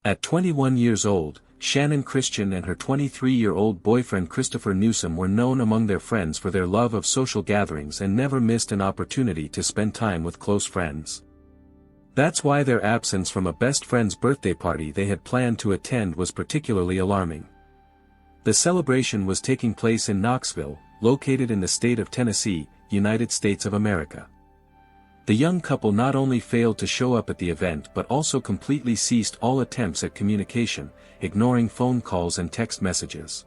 At 21 years old, Shannon Christian and her 23-year-old boyfriend Christopher Newsom were known among their friends for their love of social gatherings and never missed an opportunity to spend time with close friends. That's why their absence from a best friend's birthday party they had planned to attend was particularly alarming. The celebration was taking place in Knoxville, located in the state of Tennessee, United States of America. The young couple not only failed to show up at the event but also completely ceased all attempts at communication, ignoring phone calls and text messages.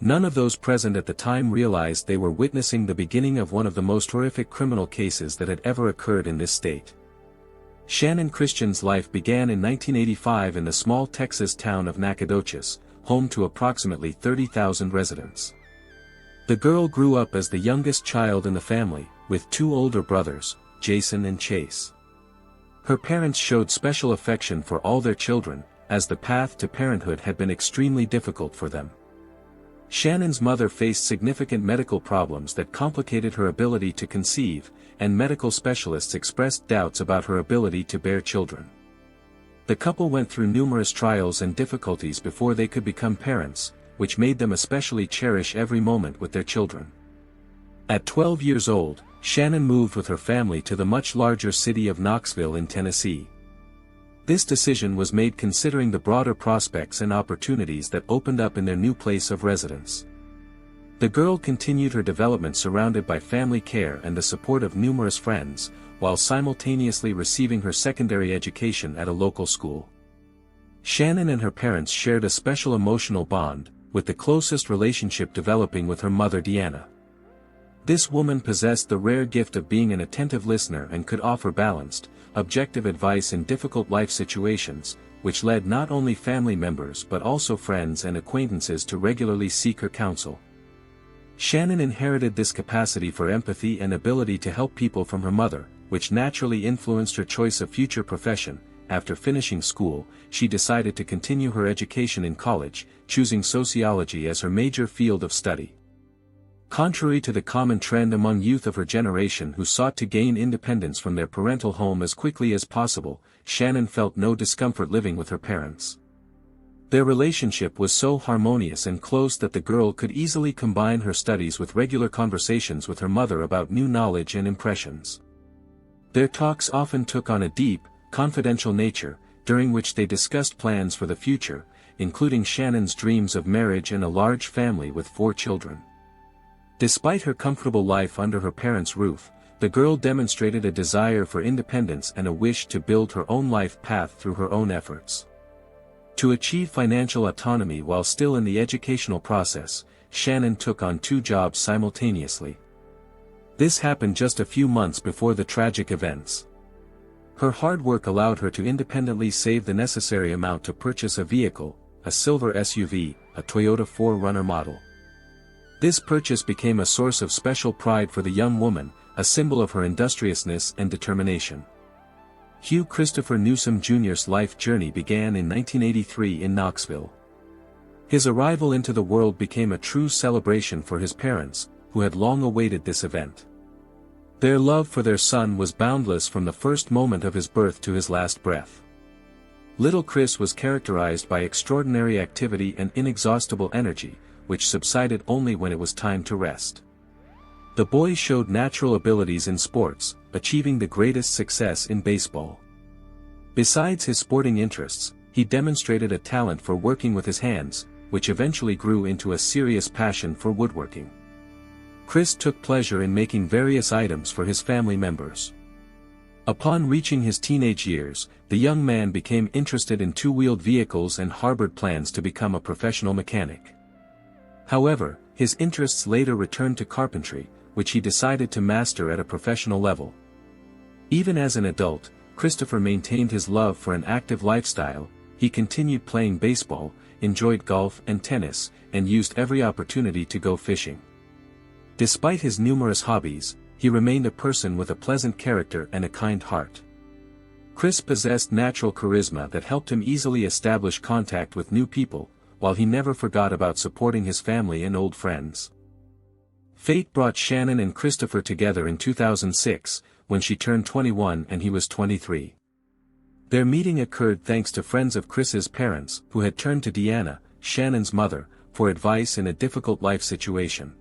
None of those present at the time realized they were witnessing the beginning of one of the most horrific criminal cases that had ever occurred in this state. Shannon Christian's life began in 1985 in the small Texas town of Nacogdoches, home to approximately 30,000 residents. The girl grew up as the youngest child in the family, with two older brothers, Jason and Chase. Her parents showed special affection for all their children, as the path to parenthood had been extremely difficult for them. Shannon's mother faced significant medical problems that complicated her ability to conceive, and medical specialists expressed doubts about her ability to bear children. The couple went through numerous trials and difficulties before they could become parents, which made them especially cherish every moment with their children. At 12 years old, Shannon moved with her family to the much larger city of Knoxville in Tennessee. This decision was made considering the broader prospects and opportunities that opened up in their new place of residence. The girl continued her development surrounded by family care and the support of numerous friends, while simultaneously receiving her secondary education at a local school. Shannon and her parents shared a special emotional bond, with the closest relationship developing with her mother Deanna. This woman possessed the rare gift of being an attentive listener and could offer balanced, objective advice in difficult life situations, which led not only family members but also friends and acquaintances to regularly seek her counsel. Shannon inherited this capacity for empathy and ability to help people from her mother, which naturally influenced her choice of future profession. After finishing school, she decided to continue her education in college, choosing sociology as her major field of study. Contrary to the common trend among youth of her generation who sought to gain independence from their parental home as quickly as possible, Shannon felt no discomfort living with her parents. Their relationship was so harmonious and close that the girl could easily combine her studies with regular conversations with her mother about new knowledge and impressions. Their talks often took on a deep, confidential nature, during which they discussed plans for the future, including Shannon's dreams of marriage and a large family with 4 children. Despite her comfortable life under her parents' roof, the girl demonstrated a desire for independence and a wish to build her own life path through her own efforts. To achieve financial autonomy while still in the educational process, Shannon took on 2 jobs simultaneously. This happened just a few months before the tragic events. Her hard work allowed her to independently save the necessary amount to purchase a vehicle, a silver SUV, a Toyota 4Runner model. This purchase became a source of special pride for the young woman, a symbol of her industriousness and determination. Hugh Christopher Newsom Jr.'s life journey began in 1983 in Knoxville. His arrival into the world became a true celebration for his parents, who had long awaited this event. Their love for their son was boundless from the first moment of his birth to his last breath. Little Chris was characterized by extraordinary activity and inexhaustible energy, which subsided only when it was time to rest. The boy showed natural abilities in sports, achieving the greatest success in baseball. Besides his sporting interests, he demonstrated a talent for working with his hands, which eventually grew into a serious passion for woodworking. Chris took pleasure in making various items for his family members. Upon reaching his teenage years, the young man became interested in 2-wheeled vehicles and harbored plans to become a professional mechanic. However, his interests later returned to carpentry, which he decided to master at a professional level. Even as an adult, Christopher maintained his love for an active lifestyle. He continued playing baseball, enjoyed golf and tennis, and used every opportunity to go fishing. Despite his numerous hobbies, he remained a person with a pleasant character and a kind heart. Chris possessed natural charisma that helped him easily establish contact with new people, while he never forgot about supporting his family and old friends. Fate brought Shannon and Christopher together in 2006, when she turned 21 and he was 23. Their meeting occurred thanks to friends of Chris's parents, who had turned to Deanna, Shannon's mother, for advice in a difficult life situation.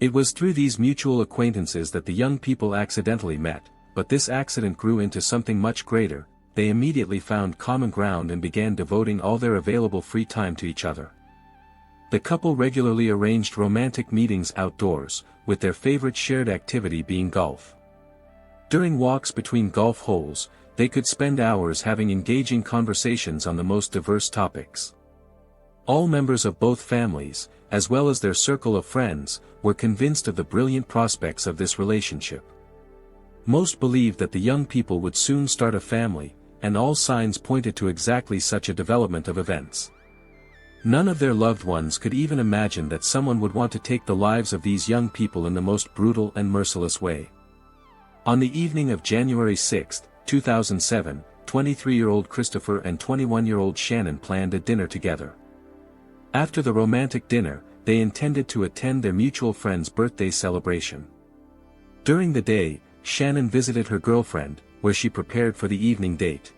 It was through these mutual acquaintances that the young people accidentally met, but this accident grew into something much greater. They immediately found common ground and began devoting all their available free time to each other. The couple regularly arranged romantic meetings outdoors, with their favorite shared activity being golf. During walks between golf holes, they could spend hours having engaging conversations on the most diverse topics. All members of both families, as well as their circle of friends, were convinced of the brilliant prospects of this relationship. Most believed that the young people would soon start a family, and all signs pointed to exactly such a development of events. None of their loved ones could even imagine that someone would want to take the lives of these young people in the most brutal and merciless way. On the evening of January 6, 2007, 23-year-old Christopher and 21-year-old Shannon planned a dinner together. After the romantic dinner, they intended to attend their mutual friend's birthday celebration. During the day, Shannon visited her girlfriend, where she prepared for the evening date.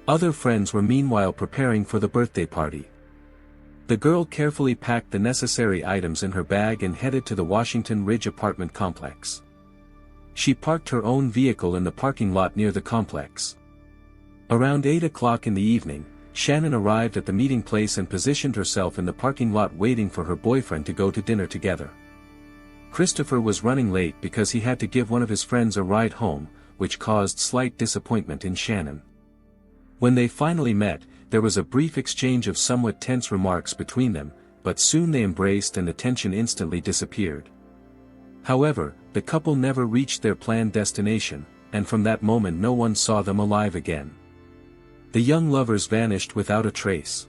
Other friends were meanwhile preparing for the birthday party. The girl carefully packed the necessary items in her bag and headed to the Washington Ridge apartment complex. She parked her own vehicle in the parking lot near the complex. Around 8 o'clock in the evening, Shannon arrived at the meeting place and positioned herself in the parking lot waiting for her boyfriend to go to dinner together. Christopher was running late because he had to give one of his friends a ride home, which caused slight disappointment in Shannon. When they finally met, there was a brief exchange of somewhat tense remarks between them, but soon they embraced and the tension instantly disappeared. However, the couple never reached their planned destination, and from that moment no one saw them alive again. The young lovers vanished without a trace.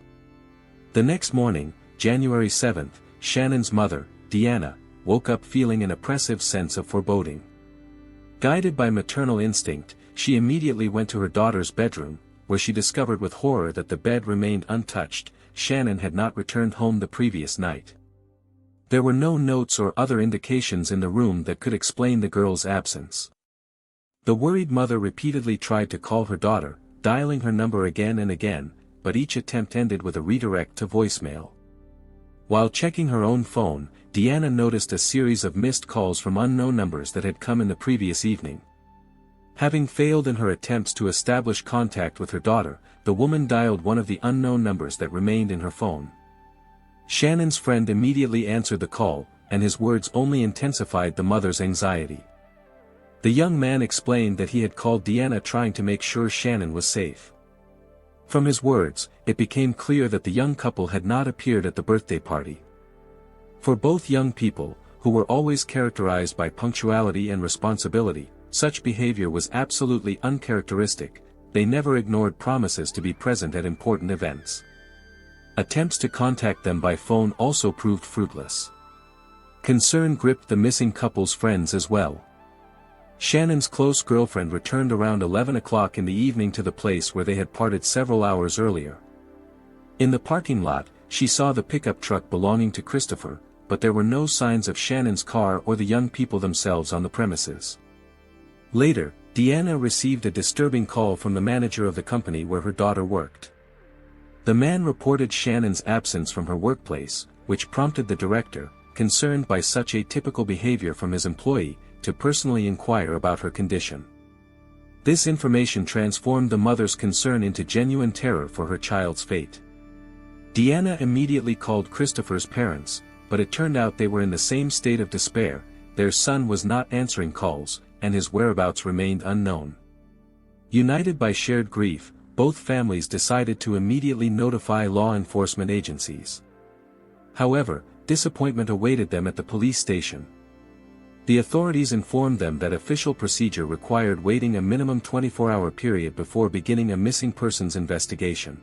The next morning, January 7th, Shannon's mother, Deanna, woke up feeling an oppressive sense of foreboding. Guided by maternal instinct, she immediately went to her daughter's bedroom, where she discovered with horror that the bed remained untouched. Shannon had not returned home the previous night. There were no notes or other indications in the room that could explain the girl's absence. The worried mother repeatedly tried to call her daughter, dialing her number again and again, but each attempt ended with a redirect to voicemail. While checking her own phone, Deanna noticed a series of missed calls from unknown numbers that had come in the previous evening. Having failed in her attempts to establish contact with her daughter, the woman dialed one of the unknown numbers that remained in her phone. Shannon's friend immediately answered the call, and his words only intensified the mother's anxiety. The young man explained that he had called Deanna trying to make sure Shannon was safe. From his words, it became clear that the young couple had not appeared at the birthday party. For both young people, who were always characterized by punctuality and responsibility, such behavior was absolutely uncharacteristic. They never ignored promises to be present at important events. Attempts to contact them by phone also proved fruitless. Concern gripped the missing couple's friends as well. Shannon's close girlfriend returned around 11 o'clock in the evening to the place where they had parted several hours earlier. In the parking lot, she saw the pickup truck belonging to Christopher, but there were no signs of Shannon's car or the young people themselves on the premises. Later, Deanna received a disturbing call from the manager of the company where her daughter worked. The man reported Shannon's absence from her workplace, which prompted the director, concerned by such atypical behavior from his employee, to personally inquire about her condition. This information transformed the mother's concern into genuine terror for her child's fate. Deanna immediately called Christopher's parents, but it turned out they were in the same state of despair. Their son was not answering calls, and his whereabouts remained unknown. United by shared grief, both families decided to immediately notify law enforcement agencies. However, disappointment awaited them at the police station. The authorities informed them that official procedure required waiting a minimum 24-hour period before beginning a missing persons investigation.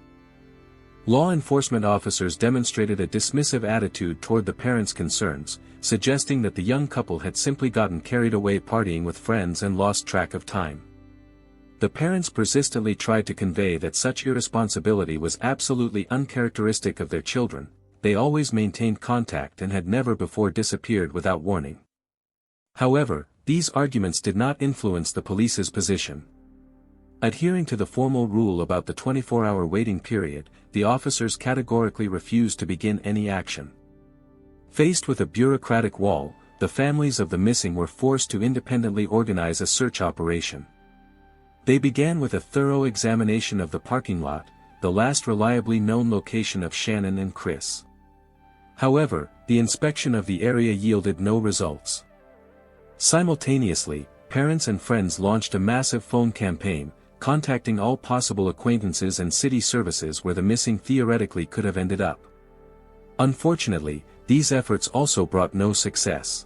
Law enforcement officers demonstrated a dismissive attitude toward the parents' concerns, suggesting that the young couple had simply gotten carried away partying with friends and lost track of time. The parents persistently tried to convey that such irresponsibility was absolutely uncharacteristic of their children. They always maintained contact and had never before disappeared without warning. However, these arguments did not influence the police's position. Adhering to the formal rule about the 24-hour waiting period, the officers categorically refused to begin any action. Faced with a bureaucratic wall, the families of the missing were forced to independently organize a search operation. They began with a thorough examination of the parking lot, the last reliably known location of Shannon and Chris. However, the inspection of the area yielded no results. Simultaneously, parents and friends launched a massive phone campaign, contacting all possible acquaintances and city services where the missing theoretically could have ended up. Unfortunately, these efforts also brought no success.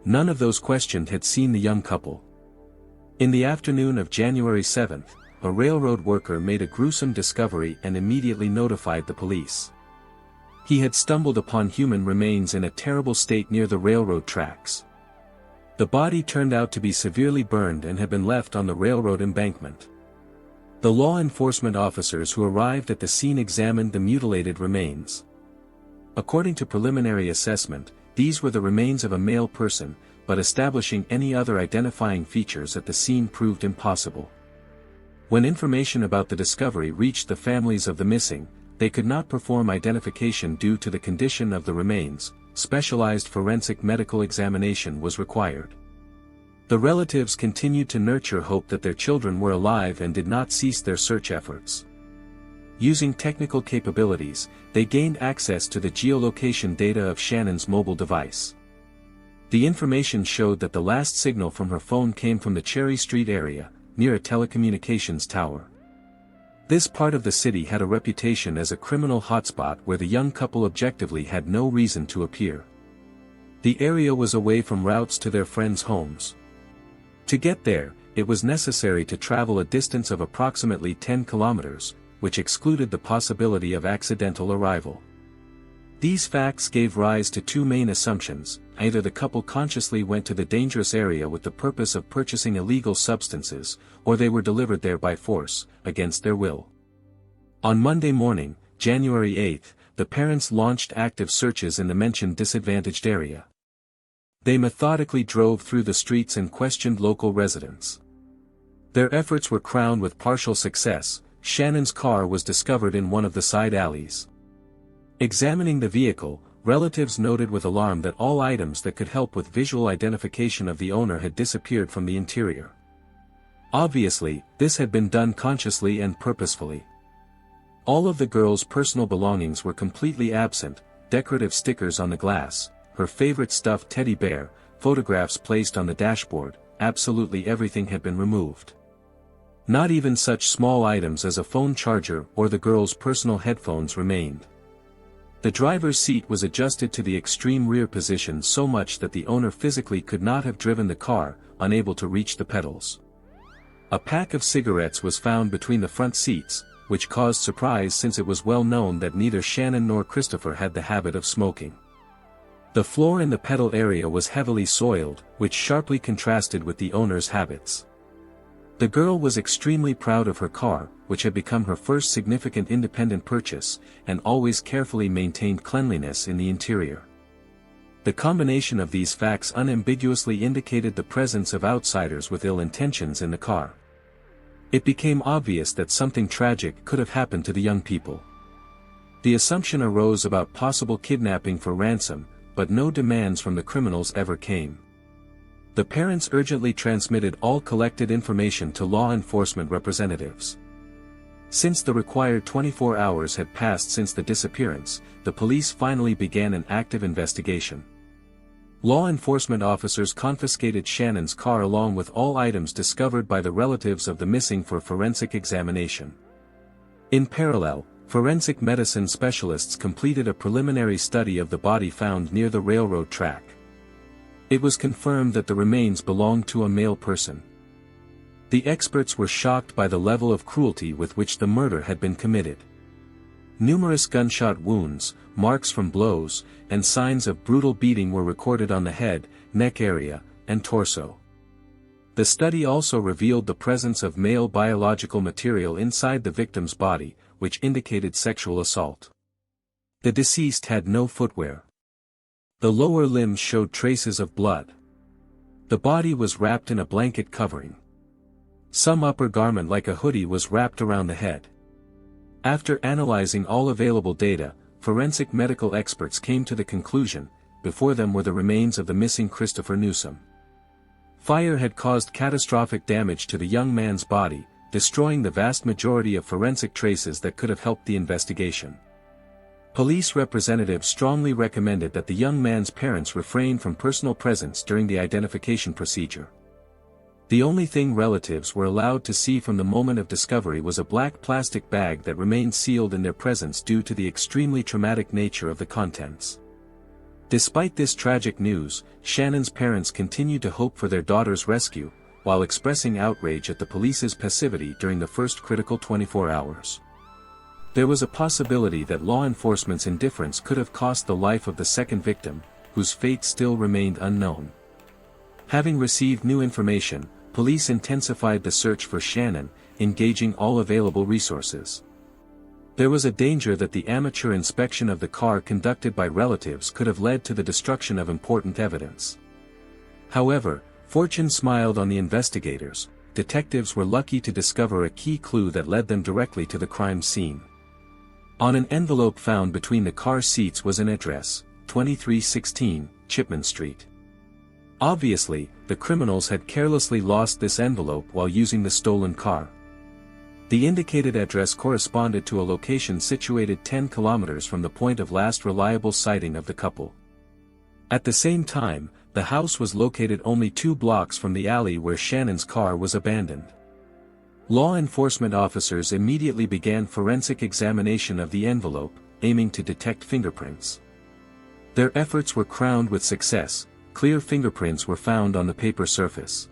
None of those questioned had seen the young couple. In the afternoon of January 7th, a railroad worker made a gruesome discovery and immediately notified the police. He had stumbled upon human remains in a terrible state near the railroad tracks. The body turned out to be severely burned and had been left on the railroad embankment. The law enforcement officers who arrived at the scene examined the mutilated remains. According to preliminary assessment, these were the remains of a male person, but establishing any other identifying features at the scene proved impossible. When information about the discovery reached the families of the missing, they could not perform identification due to the condition of the remains. Specialized forensic medical examination was required. The relatives continued to nurture hope that their children were alive and did not cease their search efforts. Using technical capabilities, they gained access to the geolocation data of Shannon's mobile device. The information showed that the last signal from her phone came from the Cherry Street area, near a telecommunications tower. This part of the city had a reputation as a criminal hotspot where the young couple objectively had no reason to appear. The area was away from routes to their friends' homes. To get there, it was necessary to travel a distance of approximately 10 kilometers, which excluded the possibility of accidental arrival. These facts gave rise to two main assumptions: either the couple consciously went to the dangerous area with the purpose of purchasing illegal substances, or they were delivered there by force, against their will. On Monday morning, January 8, the parents launched active searches in the mentioned disadvantaged area. They methodically drove through the streets and questioned local residents. Their efforts were crowned with partial success. Shannon's car was discovered in one of the side alleys. Examining the vehicle, relatives noted with alarm that all items that could help with visual identification of the owner had disappeared from the interior. Obviously, this had been done consciously and purposefully. All of the girl's personal belongings were completely absent: decorative stickers on the glass, her favorite stuffed teddy bear, photographs placed on the dashboard. Absolutely everything had been removed. Not even such small items as a phone charger or the girl's personal headphones remained. The driver's seat was adjusted to the extreme rear position so much that the owner physically could not have driven the car, unable to reach the pedals. A pack of cigarettes was found between the front seats, which caused surprise since it was well known that neither Shannon nor Christopher had the habit of smoking. The floor in the pedal area was heavily soiled, which sharply contrasted with the owner's habits. The girl was extremely proud of her car, which had become her first significant independent purchase, and always carefully maintained cleanliness in the interior. The combination of these facts unambiguously indicated the presence of outsiders with ill intentions in the car. It became obvious that something tragic could have happened to the young people. The assumption arose about possible kidnapping for ransom, but no demands from the criminals ever came. The parents urgently transmitted all collected information to law enforcement representatives. Since the required 24 hours had passed since the disappearance, the police finally began an active investigation. Law enforcement officers confiscated Shannon's car along with all items discovered by the relatives of the missing for forensic examination. In parallel, forensic medicine specialists completed a preliminary study of the body found near the railroad track. It was confirmed that the remains belonged to a male person. The experts were shocked by the level of cruelty with which the murder had been committed. Numerous gunshot wounds, marks from blows, and signs of brutal beating were recorded on the head, neck area, and torso. The study also revealed the presence of male biological material inside the victim's body, which indicated sexual assault. The deceased had no footwear. The lower limbs showed traces of blood. The body was wrapped in a blanket covering. Some upper garment like a hoodie was wrapped around the head. After analyzing all available data, forensic medical experts came to the conclusion, before them were the remains of the missing Christopher Newsome. Fire had caused catastrophic damage to the young man's body, destroying the vast majority of forensic traces that could have helped the investigation. Police representatives strongly recommended that the young man's parents refrain from personal presence during the identification procedure. The only thing relatives were allowed to see from the moment of discovery was a black plastic bag that remained sealed in their presence due to the extremely traumatic nature of the contents. Despite this tragic news, Shannon's parents continued to hope for their daughter's rescue, while expressing outrage at the police's passivity during the first critical 24 hours. There was a possibility that law enforcement's indifference could have cost the life of the second victim, whose fate still remained unknown. Having received new information, police intensified the search for Shannon, engaging all available resources. There was a danger that the amateur inspection of the car conducted by relatives could have led to the destruction of important evidence. However, fortune smiled on the investigators. Detectives were lucky to discover a key clue that led them directly to the crime scene. On an envelope found between the car seats was an address, 2316, Chipman Street. Obviously, the criminals had carelessly lost this envelope while using the stolen car. The indicated address corresponded to a location situated 10 kilometers from the point of last reliable sighting of the couple. At the same time, the house was located only 2 blocks from the alley where Shannon's car was abandoned. Law enforcement officers immediately began forensic examination of the envelope, aiming to detect fingerprints. Their efforts were crowned with success. Clear fingerprints were found on the paper surface.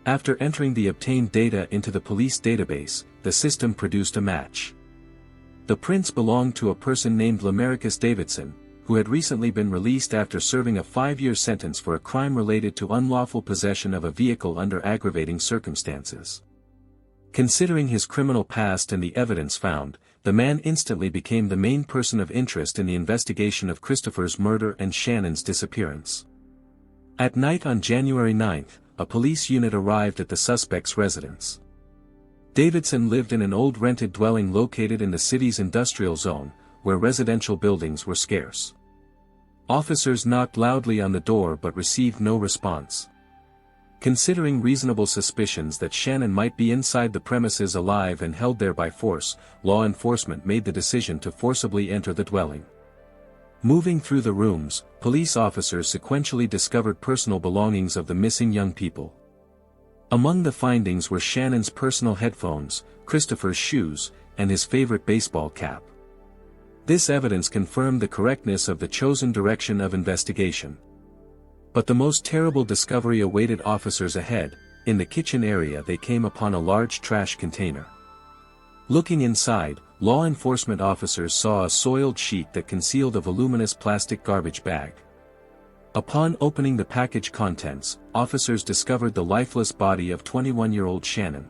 After entering the obtained data into the police database, the system produced a match. The prints belonged to a person named Lamarcus Davidson, who had recently been released after serving a 5-year sentence for a crime related to unlawful possession of a vehicle under aggravating circumstances. Considering his criminal past and the evidence found, the man instantly became the main person of interest in the investigation of Christopher's murder and Shannon's disappearance. At night on January 9, a police unit arrived at the suspect's residence. Davidson lived in an old rented dwelling located in the city's industrial zone, where residential buildings were scarce. Officers knocked loudly on the door but received no response. Considering reasonable suspicions that Shannon might be inside the premises alive and held there by force, law enforcement made the decision to forcibly enter the dwelling. Moving through the rooms, police officers sequentially discovered personal belongings of the missing young people. Among the findings were Shannon's personal headphones, Christopher's shoes, and his favorite baseball cap. This evidence confirmed the correctness of the chosen direction of investigation. But the most terrible discovery awaited officers ahead. In the kitchen area they came upon a large trash container. Looking inside, law enforcement officers saw a soiled sheet that concealed a voluminous plastic garbage bag. Upon opening the package contents, officers discovered the lifeless body of 21-year-old Shannon.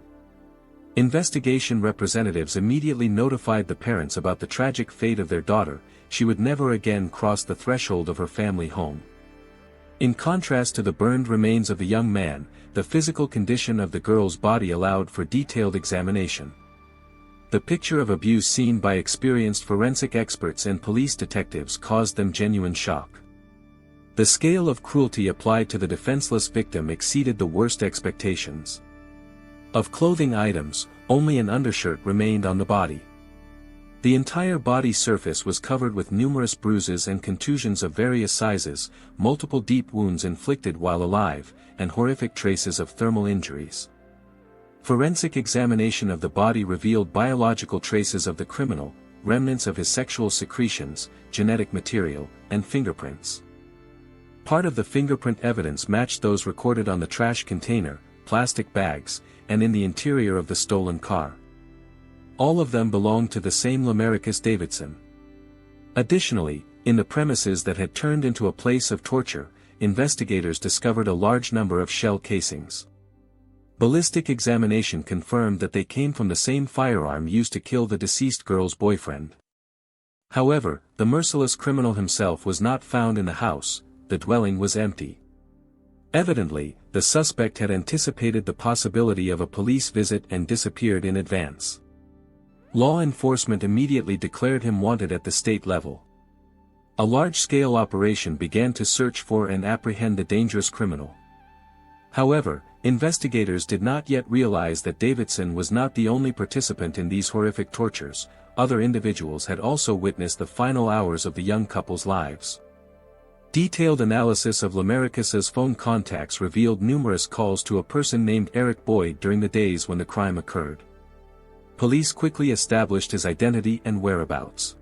Investigation representatives immediately notified the parents about the tragic fate of their daughter. She would never again cross the threshold of her family home. In contrast to the burned remains of the young man, the physical condition of the girl's body allowed for detailed examination. The picture of abuse seen by experienced forensic experts and police detectives caused them genuine shock. The scale of cruelty applied to the defenseless victim exceeded the worst expectations. Of clothing items, only an undershirt remained on the body. The entire body surface was covered with numerous bruises and contusions of various sizes, multiple deep wounds inflicted while alive, and horrific traces of thermal injuries. Forensic examination of the body revealed biological traces of the criminal, remnants of his sexual secretions, genetic material, and fingerprints. Part of the fingerprint evidence matched those recorded on the trash container, plastic bags, and in the interior of the stolen car. All of them belonged to the same Lamarcus Davidson. Additionally, in the premises that had turned into a place of torture, investigators discovered a large number of shell casings. Ballistic examination confirmed that they came from the same firearm used to kill the deceased girl's boyfriend. However, the merciless criminal himself was not found in the house. The dwelling was empty. Evidently, the suspect had anticipated the possibility of a police visit and disappeared in advance. Law enforcement immediately declared him wanted at the state level. A large-scale operation began to search for and apprehend the dangerous criminal. However, investigators did not yet realize that Davidson was not the only participant in these horrific tortures. Other individuals had also witnessed the final hours of the young couple's lives. Detailed analysis of Lamaricus's phone contacts revealed numerous calls to a person named Eric Boyd during the days when the crime occurred. Police quickly established his identity and whereabouts.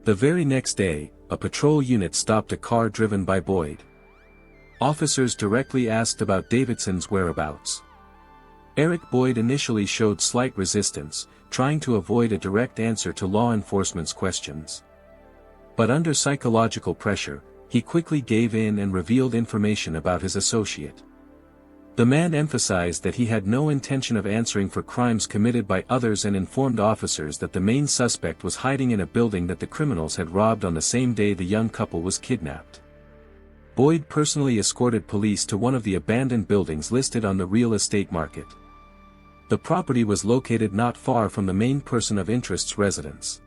The very next day, a patrol unit stopped a car driven by Boyd. Officers directly asked about Davidson's whereabouts. Eric Boyd initially showed slight resistance, trying to avoid a direct answer to law enforcement's questions. But under psychological pressure, he quickly gave in and revealed information about his associate. The man emphasized that he had no intention of answering for crimes committed by others and informed officers that the main suspect was hiding in a building that the criminals had robbed on the same day the young couple was kidnapped. Boyd personally escorted police to one of the abandoned buildings listed on the real estate market. The property was located not far from the main person of interest's residence.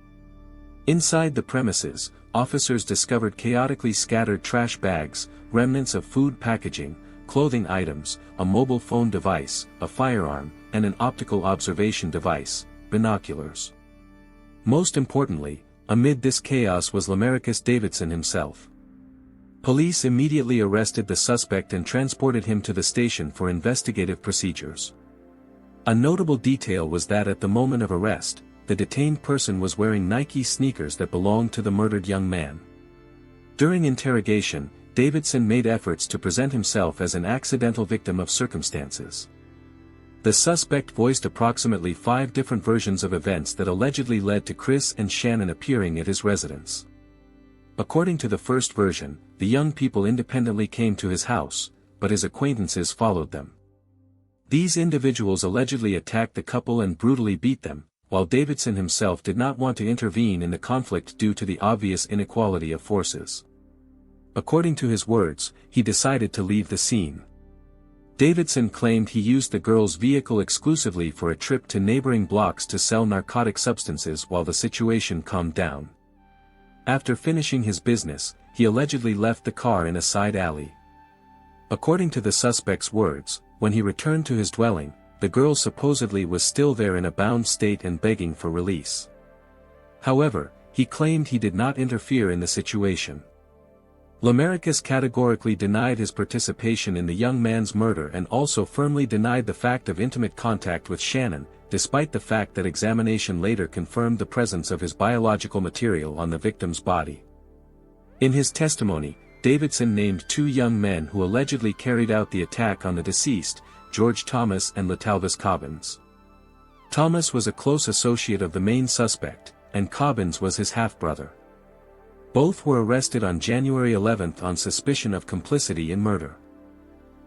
Inside the premises, officers discovered chaotically scattered trash bags, remnants of food packaging, clothing items, a mobile phone device, a firearm, and an optical observation device, binoculars. Most importantly, amid this chaos was Lamaricus Davidson himself. Police immediately arrested the suspect and transported him to the station for investigative procedures. A notable detail was that at the moment of arrest, the detained person was wearing Nike sneakers that belonged to the murdered young man. During interrogation, Davidson made efforts to present himself as an accidental victim of circumstances. The suspect voiced approximately 5 different versions of events that allegedly led to Chris and Shannon appearing at his residence. According to the first version, the young people independently came to his house, but his acquaintances followed them. These individuals allegedly attacked the couple and brutally beat them, while Davidson himself did not want to intervene in the conflict due to the obvious inequality of forces. According to his words, he decided to leave the scene. Davidson claimed he used the girl's vehicle exclusively for a trip to neighboring blocks to sell narcotic substances while the situation calmed down. After finishing his business, he allegedly left the car in a side alley. According to the suspect's words, when he returned to his dwelling, the girl supposedly was still there in a bound state and begging for release. However, he claimed he did not interfere in the situation. Lamaricus categorically denied his participation in the young man's murder and also firmly denied the fact of intimate contact with Shannon, despite the fact that examination later confirmed the presence of his biological material on the victim's body. In his testimony, Davidson named 2 young men who allegedly carried out the attack on the deceased, George Thomas and Latalvis Cobbins. Thomas was a close associate of the main suspect, and Cobbins was his half-brother. Both were arrested on January 11 on suspicion of complicity in murder.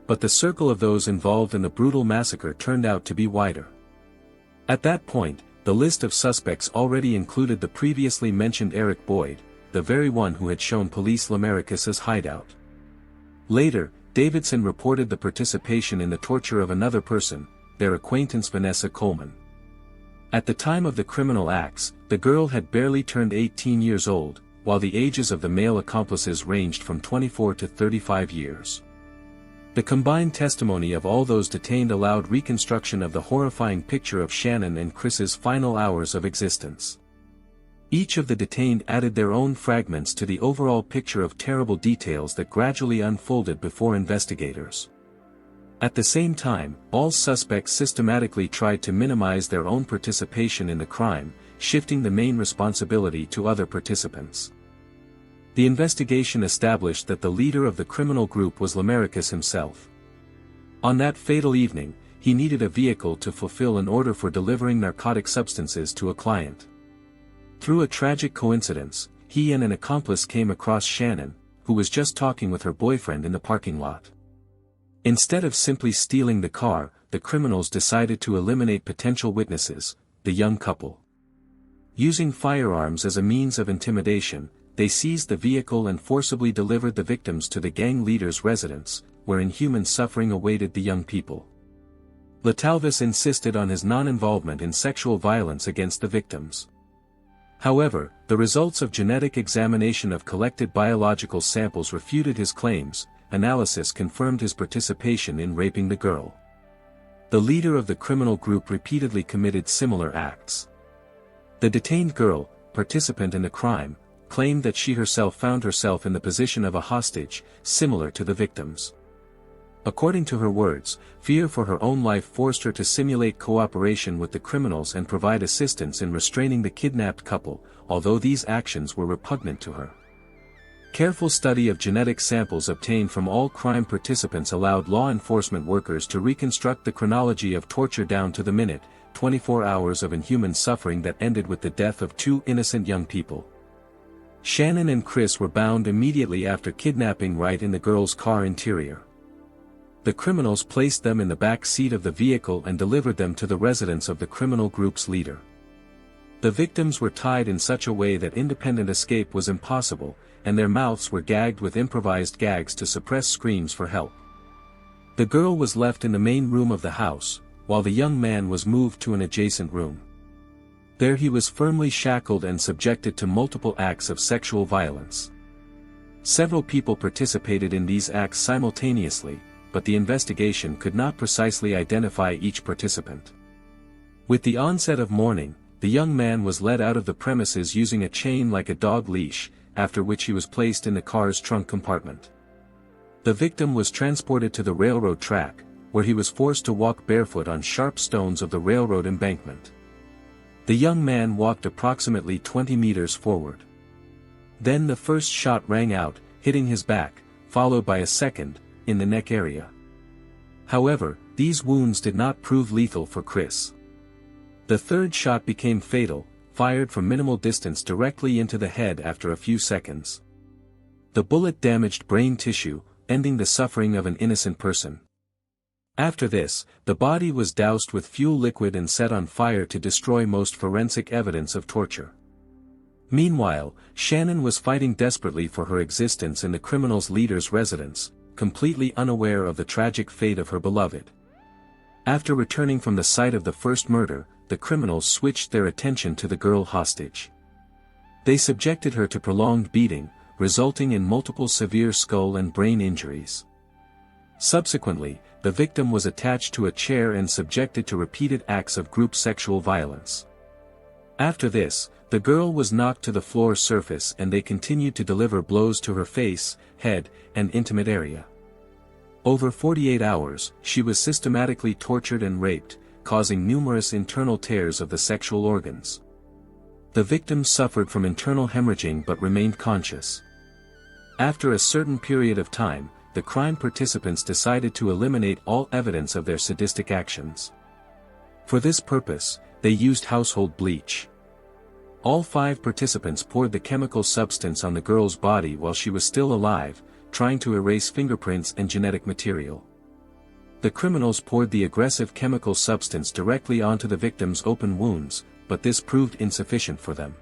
But the circle of those involved in the brutal massacre turned out to be wider. At that point, the list of suspects already included the previously mentioned Eric Boyd, the very one who had shown police Lamaricus's hideout. Later, Davidson reported the participation in the torture of another person, their acquaintance Vanessa Coleman. At the time of the criminal acts, the girl had barely turned 18 years old, while the ages of the male accomplices ranged from 24 to 35 years. The combined testimony of all those detained allowed reconstruction of the horrifying picture of Shannon and Chris's final hours of existence. Each of the detained added their own fragments to the overall picture of terrible details that gradually unfolded before investigators. At the same time, all suspects systematically tried to minimize their own participation in the crime, shifting the main responsibility to other participants. The investigation established that the leader of the criminal group was Lamaricus himself. On that fatal evening, he needed a vehicle to fulfill an order for delivering narcotic substances to a client. Through a tragic coincidence, he and an accomplice came across Shannon, who was just talking with her boyfriend in the parking lot. Instead of simply stealing the car, the criminals decided to eliminate potential witnesses, the young couple. Using firearms as a means of intimidation, they seized the vehicle and forcibly delivered the victims to the gang leader's residence, where inhuman suffering awaited the young people. Latalvis insisted on his non-involvement in sexual violence against the victims. However, the results of genetic examination of collected biological samples refuted his claims. Analysis confirmed his participation in raping the girl. The leader of the criminal group repeatedly committed similar acts. The detained girl, participant in the crime, claimed that she herself found herself in the position of a hostage, similar to the victims. According to her words, fear for her own life forced her to simulate cooperation with the criminals and provide assistance in restraining the kidnapped couple, although these actions were repugnant to her. Careful study of genetic samples obtained from all crime participants allowed law enforcement workers to reconstruct the chronology of torture down to the minute, 24 hours of inhuman suffering that ended with the death of 2 innocent young people. Shannon and Chris were bound immediately after kidnapping right in the girl's car interior. The criminals placed them in the back seat of the vehicle and delivered them to the residence of the criminal group's leader. The victims were tied in such a way that independent escape was impossible, and their mouths were gagged with improvised gags to suppress screams for help. The girl was left in the main room of the house, while the young man was moved to an adjacent room. There he was firmly shackled and subjected to multiple acts of sexual violence. Several people participated in these acts simultaneously, but the investigation could not precisely identify each participant. With the onset of morning, the young man was led out of the premises using a chain like a dog leash, after which he was placed in the car's trunk compartment. The victim was transported to the railroad track, where he was forced to walk barefoot on sharp stones of the railroad embankment. The young man walked approximately 20 meters forward. Then the first shot rang out, hitting his back, followed by a second, in the neck area. However, these wounds did not prove lethal for Chris. The third shot became fatal, fired from minimal distance directly into the head after a few seconds. The bullet damaged brain tissue, ending the suffering of an innocent person. After this, the body was doused with fuel liquid and set on fire to destroy most forensic evidence of torture. Meanwhile, Shannon was fighting desperately for her existence in the criminal's leader's residence, completely unaware of the tragic fate of her beloved. After returning from the site of the first murder, the criminals switched their attention to the girl hostage. They subjected her to prolonged beating, resulting in multiple severe skull and brain injuries. Subsequently, the victim was attached to a chair and subjected to repeated acts of group sexual violence. After this, the girl was knocked to the floor surface and they continued to deliver blows to her face, head, and intimate area. Over 48 hours, she was systematically tortured and raped, causing numerous internal tears of the sexual organs. The victims suffered from internal hemorrhaging but remained conscious. After a certain period of time, the crime participants decided to eliminate all evidence of their sadistic actions. For this purpose, they used household bleach. All 5 participants poured the chemical substance on the girl's body while she was still alive, trying to erase fingerprints and genetic material. The criminals poured the aggressive chemical substance directly onto the victim's open wounds, but this proved insufficient for them.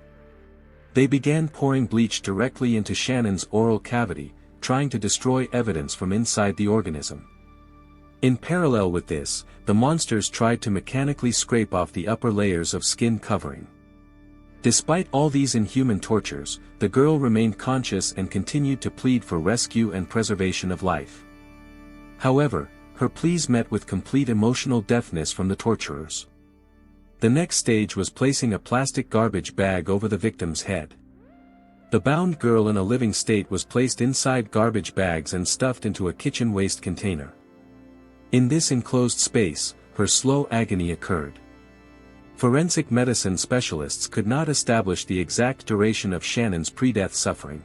They began pouring bleach directly into Shannon's oral cavity, trying to destroy evidence from inside the organism. In parallel with this, the monsters tried to mechanically scrape off the upper layers of skin covering. Despite all these inhuman tortures, the girl remained conscious and continued to plead for rescue and preservation of life. However, her pleas met with complete emotional deafness from the torturers. The next stage was placing a plastic garbage bag over the victim's head. The bound girl in a living state was placed inside garbage bags and stuffed into a kitchen waste container. In this enclosed space, her slow agony occurred. Forensic medicine specialists could not establish the exact duration of Shannon's pre-death suffering.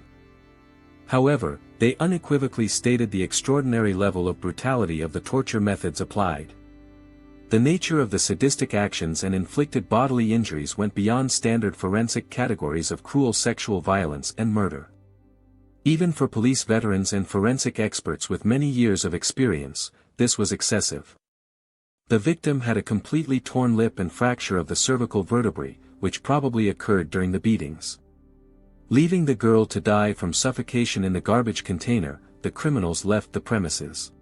However, they unequivocally stated the extraordinary level of brutality of the torture methods applied. The nature of the sadistic actions and inflicted bodily injuries went beyond standard forensic categories of cruel sexual violence and murder. Even for police veterans and forensic experts with many years of experience, this was excessive. The victim had a completely torn lip and fracture of the cervical vertebrae, which probably occurred during the beatings. Leaving the girl to die from suffocation in the garbage container, the criminals left the premises.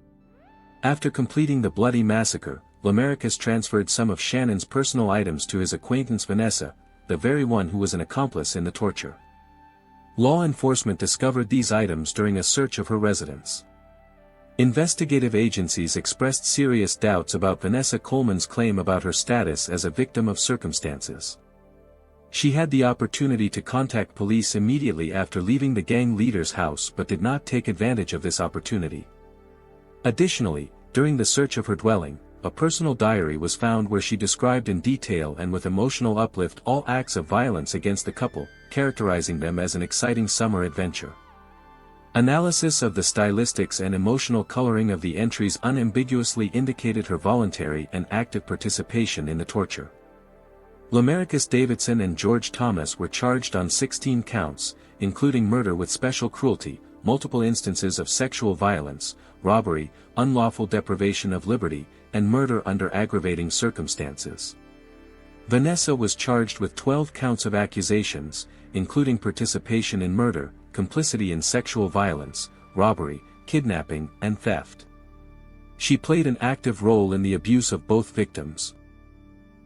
After completing the bloody massacre, Lamarcus transferred some of Shannon's personal items to his acquaintance Vanessa, the very one who was an accomplice in the torture. Law enforcement discovered these items during a search of her residence. Investigative agencies expressed serious doubts about Vanessa Coleman's claim about her status as a victim of circumstances. She had the opportunity to contact police immediately after leaving the gang leader's house but did not take advantage of this opportunity. Additionally, during the search of her dwelling, a personal diary was found where she described in detail and with emotional uplift all acts of violence against the couple, characterizing them as an exciting summer adventure. Analysis of the stylistics and emotional coloring of the entries unambiguously indicated her voluntary and active participation in the torture. Lamarcus Davidson and George Thomas were charged on 16 counts, including murder with special cruelty, multiple instances of sexual violence, robbery, unlawful deprivation of liberty, and murder under aggravating circumstances. Vanessa was charged with 12 counts of accusations, including participation in murder, complicity in sexual violence, robbery, kidnapping, and theft. She played an active role in the abuse of both victims.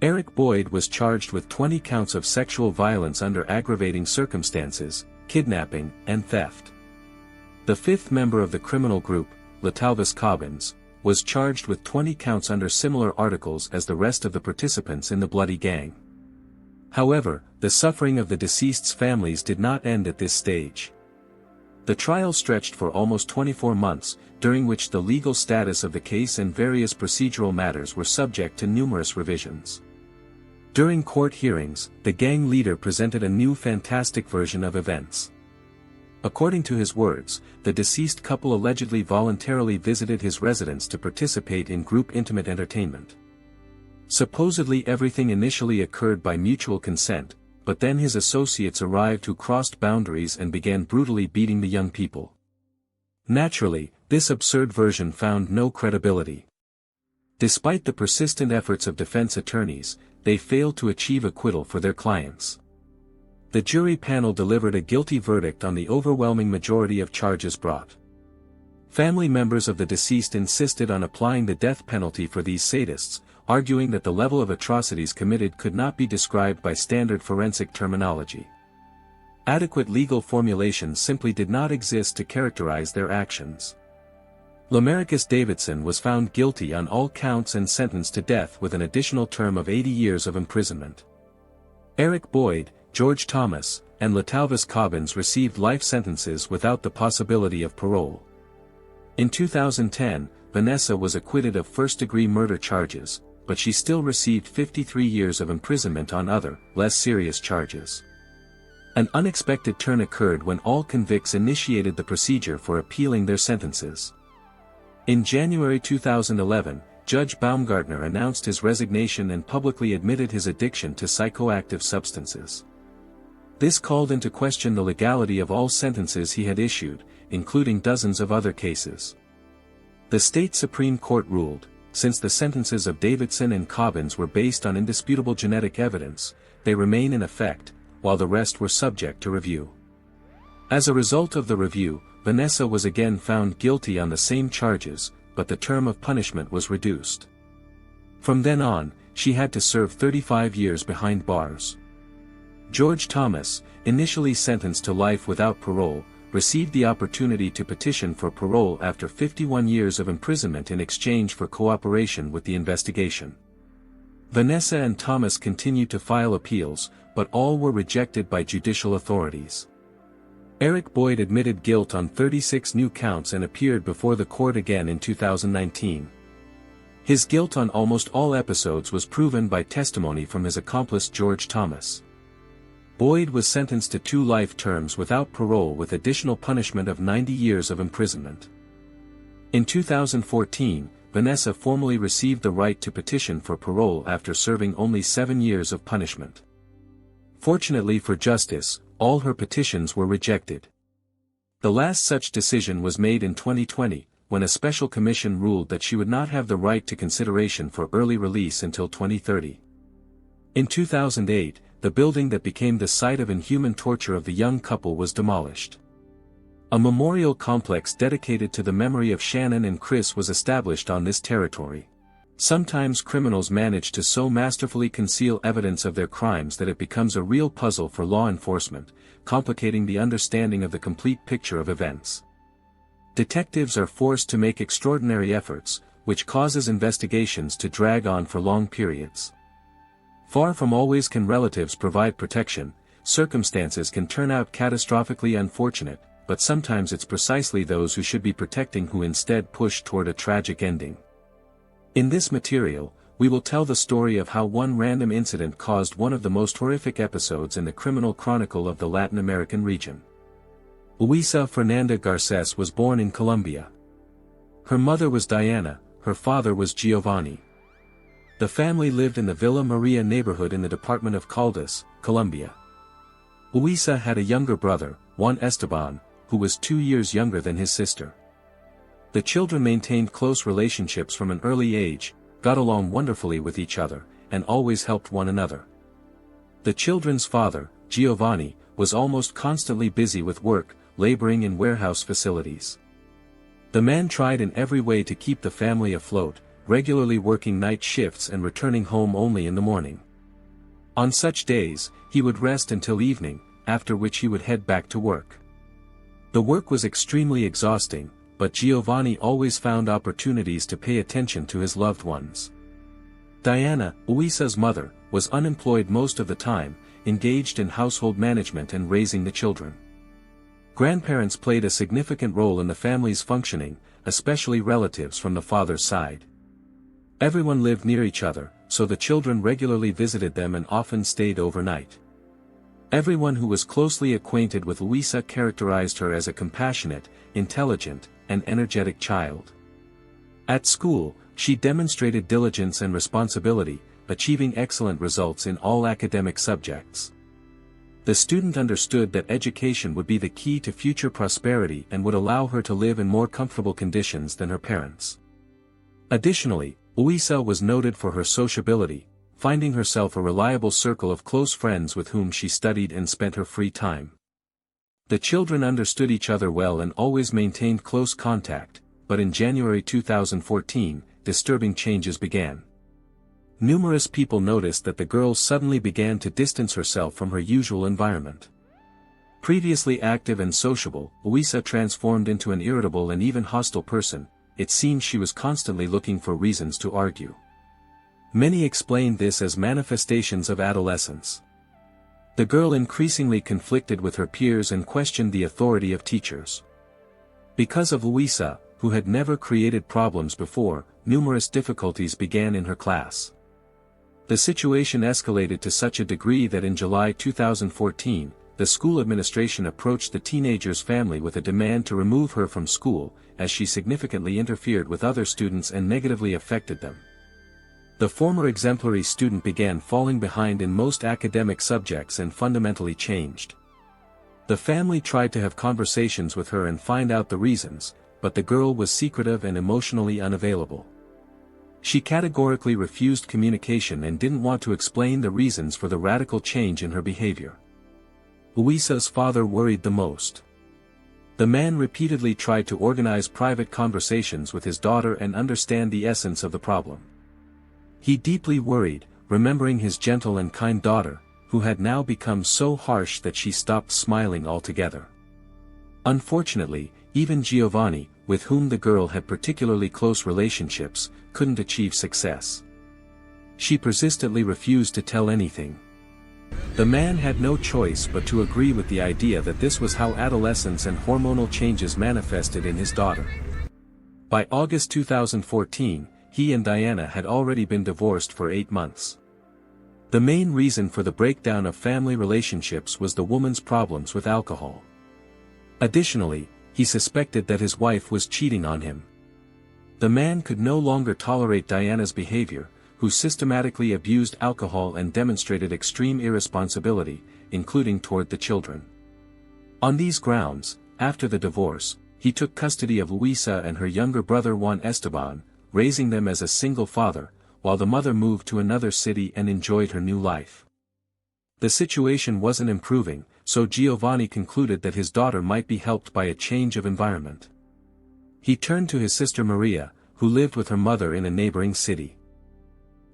Eric Boyd was charged with 20 counts of sexual violence under aggravating circumstances, kidnapping, and theft. The fifth member of the criminal group, Latalvis Cobbins, was charged with 20 counts under similar articles as the rest of the participants in the bloody gang. However, the suffering of the deceased's families did not end at this stage. The trial stretched for almost 24 months, during which the legal status of the case and various procedural matters were subject to numerous revisions. During court hearings, the gang leader presented a new fantastic version of events. According to his words, the deceased couple allegedly voluntarily visited his residence to participate in group intimate entertainment. Supposedly everything initially occurred by mutual consent, but then his associates arrived who crossed boundaries and began brutally beating the young people. Naturally, this absurd version found no credibility. Despite the persistent efforts of defense attorneys, they failed to achieve acquittal for their clients. The jury panel delivered a guilty verdict on the overwhelming majority of charges brought. Family members of the deceased insisted on applying the death penalty for these sadists, arguing that the level of atrocities committed could not be described by standard forensic terminology. Adequate legal formulations simply did not exist to characterize their actions. Lamarcus Davidson was found guilty on all counts and sentenced to death with an additional term of 80 years of imprisonment. Eric Boyd, George Thomas, and Latalvis Cobbins received life sentences without the possibility of parole. In 2010, Vanessa was acquitted of first-degree murder charges, but she still received 53 years of imprisonment on other, less serious charges. An unexpected turn occurred when all convicts initiated the procedure for appealing their sentences. In January 2011, Judge Baumgartner announced his resignation and publicly admitted his addiction to psychoactive substances. This called into question the legality of all sentences he had issued, including dozens of other cases. The state Supreme Court ruled, since the sentences of Davidson and Cobbins were based on indisputable genetic evidence, they remain in effect, while the rest were subject to review. As a result of the review, Vanessa was again found guilty on the same charges, but the term of punishment was reduced. From then on, she had to serve 35 years behind bars. George Thomas, initially sentenced to life without parole, received the opportunity to petition for parole after 51 years of imprisonment in exchange for cooperation with the investigation. Vanessa and Thomas continued to file appeals, but all were rejected by judicial authorities. Eric Boyd admitted guilt on 36 new counts and appeared before the court again in 2019. His guilt on almost all episodes was proven by testimony from his accomplice George Thomas. Boyd was sentenced to 2 life terms without parole with additional punishment of 90 years of imprisonment. In 2014, Vanessa formally received the right to petition for parole after serving only 7 years of punishment. Fortunately for justice, all her petitions were rejected. The last such decision was made in 2020, when a special commission ruled that she would not have the right to consideration for early release until 2030. In 2008, the building that became the site of inhuman torture of the young couple was demolished. A memorial complex dedicated to the memory of Shannon and Chris was established on this territory. Sometimes criminals manage to so masterfully conceal evidence of their crimes that it becomes a real puzzle for law enforcement, complicating the understanding of the complete picture of events. Detectives are forced to make extraordinary efforts, which causes investigations to drag on for long periods. Far from always can relatives provide protection, circumstances can turn out catastrophically unfortunate, but sometimes it's precisely those who should be protecting who instead push toward a tragic ending. In this material, we will tell the story of how one random incident caused one of the most horrific episodes in the criminal chronicle of the Latin American region. Luisa Fernanda Garces was born in Colombia. Her mother was Diana, her father was Giovanni. The family lived in the Villa Maria neighborhood in the department of Caldas, Colombia. Luisa had a younger brother, Juan Esteban, who was 2 years younger than his sister. The children maintained close relationships from an early age, got along wonderfully with each other, and always helped one another. The children's father, Giovanni, was almost constantly busy with work, laboring in warehouse facilities. The man tried in every way to keep the family afloat, regularly working night shifts and returning home only in the morning. On such days, he would rest until evening, after which he would head back to work. The work was extremely exhausting, but Giovanni always found opportunities to pay attention to his loved ones. Diana, Luisa's mother, was unemployed most of the time, engaged in household management and raising the children. Grandparents played a significant role in the family's functioning, especially relatives from the father's side. Everyone lived near each other, so the children regularly visited them and often stayed overnight. Everyone who was closely acquainted with Luisa characterized her as a compassionate, intelligent, and energetic child. At school, she demonstrated diligence and responsibility, achieving excellent results in all academic subjects. The student understood that education would be the key to future prosperity and would allow her to live in more comfortable conditions than her parents. Additionally, Luisa was noted for her sociability, finding herself a reliable circle of close friends with whom she studied and spent her free time. The children understood each other well and always maintained close contact, but in January 2014, disturbing changes began. Numerous people noticed that the girl suddenly began to distance herself from her usual environment. Previously active and sociable, Luisa transformed into an irritable and even hostile person. It seemed she was constantly looking for reasons to argue. Many explained this as manifestations of adolescence. The girl increasingly conflicted with her peers and questioned the authority of teachers. Because of Luisa, who had never created problems before, numerous difficulties began in her class. The situation escalated to such a degree that in July 2014, the school administration approached the teenager's family with a demand to remove her from school, as she significantly interfered with other students and negatively affected them. The former exemplary student began falling behind in most academic subjects and fundamentally changed. The family tried to have conversations with her and find out the reasons, but the girl was secretive and emotionally unavailable. She categorically refused communication and didn't want to explain the reasons for the radical change in her behavior. Luisa's father worried the most. The man repeatedly tried to organize private conversations with his daughter and understand the essence of the problem. He deeply worried, remembering his gentle and kind daughter, who had now become so harsh that she stopped smiling altogether. Unfortunately, even Giovanni, with whom the girl had particularly close relationships, couldn't achieve success. She persistently refused to tell anything. The man had no choice but to agree with the idea that this was how adolescence and hormonal changes manifested in his daughter. By August 2014, he and Diana had already been divorced for 8 months. The main reason for the breakdown of family relationships was the woman's problems with alcohol. Additionally, he suspected that his wife was cheating on him. The man could no longer tolerate Diana's behavior, who systematically abused alcohol and demonstrated extreme irresponsibility, including toward the children. On these grounds, after the divorce, he took custody of Luisa and her younger brother Juan Esteban, raising them as a single father, while the mother moved to another city and enjoyed her new life. The situation wasn't improving, so Giovanni concluded that his daughter might be helped by a change of environment. He turned to his sister Maria, who lived with her mother in a neighboring city.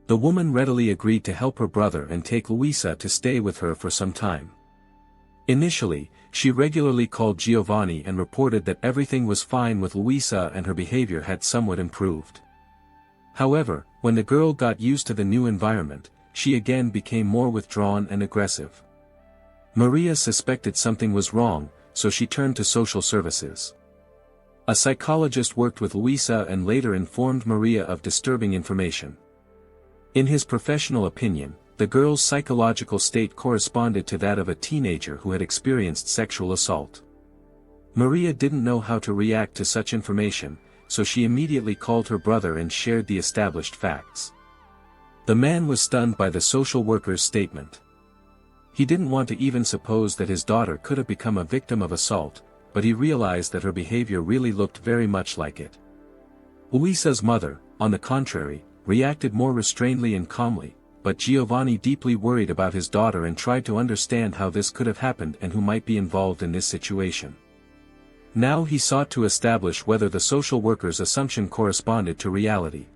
The woman readily agreed to help her brother and take Luisa to stay with her for some time. Initially, she regularly called Giovanni and reported that everything was fine with Luisa and her behavior had somewhat improved. However, when the girl got used to the new environment, she again became more withdrawn and aggressive. Maria suspected something was wrong, so she turned to social services. A psychologist worked with Luisa and later informed Maria of disturbing information. In his professional opinion, the girl's psychological state corresponded to that of a teenager who had experienced sexual assault. Maria didn't know how to react to such information, so she immediately called her brother and shared the established facts. The man was stunned by the social worker's statement. He didn't want to even suppose that his daughter could have become a victim of assault, but he realized that her behavior really looked very much like it. Luisa's mother, on the contrary, reacted more restrainedly and calmly, but Giovanni deeply worried about his daughter and tried to understand how this could have happened and who might be involved in this situation. Now he sought to establish whether the social worker's assumption corresponded to reality.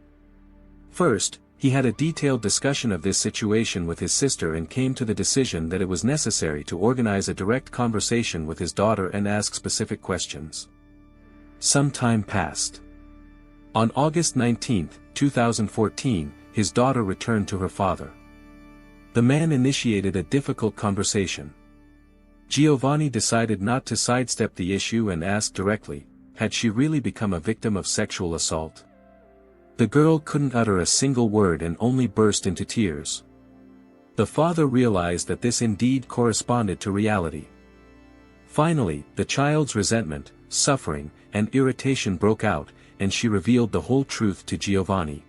First, he had a detailed discussion of this situation with his sister and came to the decision that it was necessary to organize a direct conversation with his daughter and ask specific questions. Some time passed. On August 19, 2014, his daughter returned to her father. The man initiated a difficult conversation. Giovanni decided not to sidestep the issue and asked directly, had she really become a victim of sexual assault? The girl couldn't utter a single word and only burst into tears. The father realized that this indeed corresponded to reality. Finally, the child's resentment, suffering, and irritation broke out, and she revealed the whole truth to Giovanni.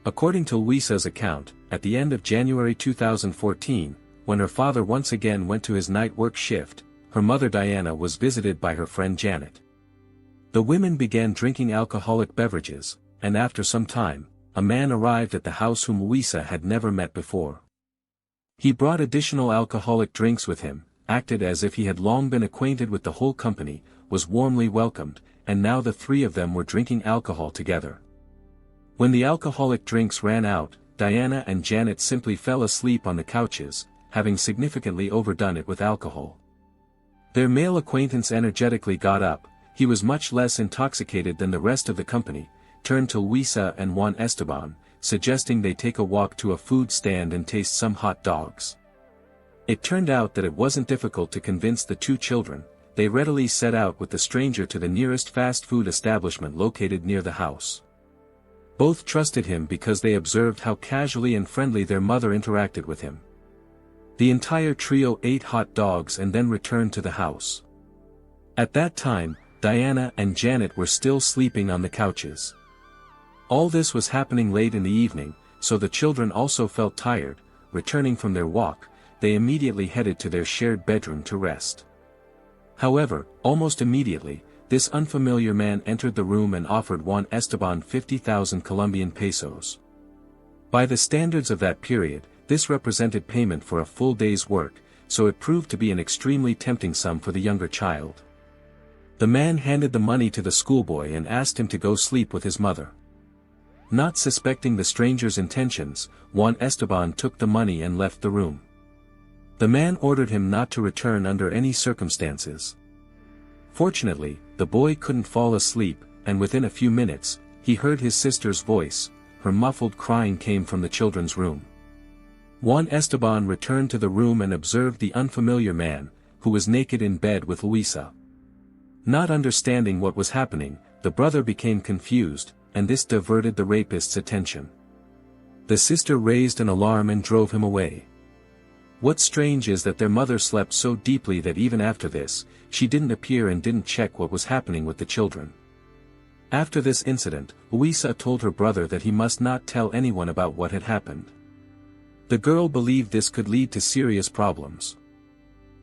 According to Luisa's account, at the end of January 2014, when her father once again went to his night work shift, her mother Diana was visited by her friend Janet. The women began drinking alcoholic beverages, and after some time, a man arrived at the house whom Luisa had never met before. He brought additional alcoholic drinks with him, acted as if he had long been acquainted with the whole company, was warmly welcomed, and now the three of them were drinking alcohol together. When the alcoholic drinks ran out, Diana and Janet simply fell asleep on the couches, having significantly overdone it with alcohol. Their male acquaintance energetically got up, he was much less intoxicated than the rest of the company, turned to Luisa and Juan Esteban, suggesting they take a walk to a food stand and taste some hot dogs. It turned out that it wasn't difficult to convince the two children. They readily set out with the stranger to the nearest fast food establishment located near the house. Both trusted him because they observed how casually and friendly their mother interacted with him. The entire trio ate hot dogs and then returned to the house. At that time, Diana and Janet were still sleeping on the couches. All this was happening late in the evening, so the children also felt tired. Returning from their walk, they immediately headed to their shared bedroom to rest. However, almost immediately, this unfamiliar man entered the room and offered Juan Esteban 50,000 Colombian pesos. By the standards of that period, this represented payment for a full day's work, so it proved to be an extremely tempting sum for the younger child. The man handed the money to the schoolboy and asked him to go sleep with his mother. Not suspecting the stranger's intentions, Juan Esteban took the money and left the room. The man ordered him not to return under any circumstances. Fortunately, the boy couldn't fall asleep, and within a few minutes, he heard his sister's voice. Her muffled crying came from the children's room. Juan Esteban returned to the room and observed the unfamiliar man, who was naked in bed with Luisa. Not understanding what was happening, the brother became confused, and this diverted the rapist's attention. The sister raised an alarm and drove him away. What's strange is that their mother slept so deeply that even after this, she didn't appear and didn't check what was happening with the children. After this incident, Luisa told her brother that he must not tell anyone about what had happened. The girl believed this could lead to serious problems.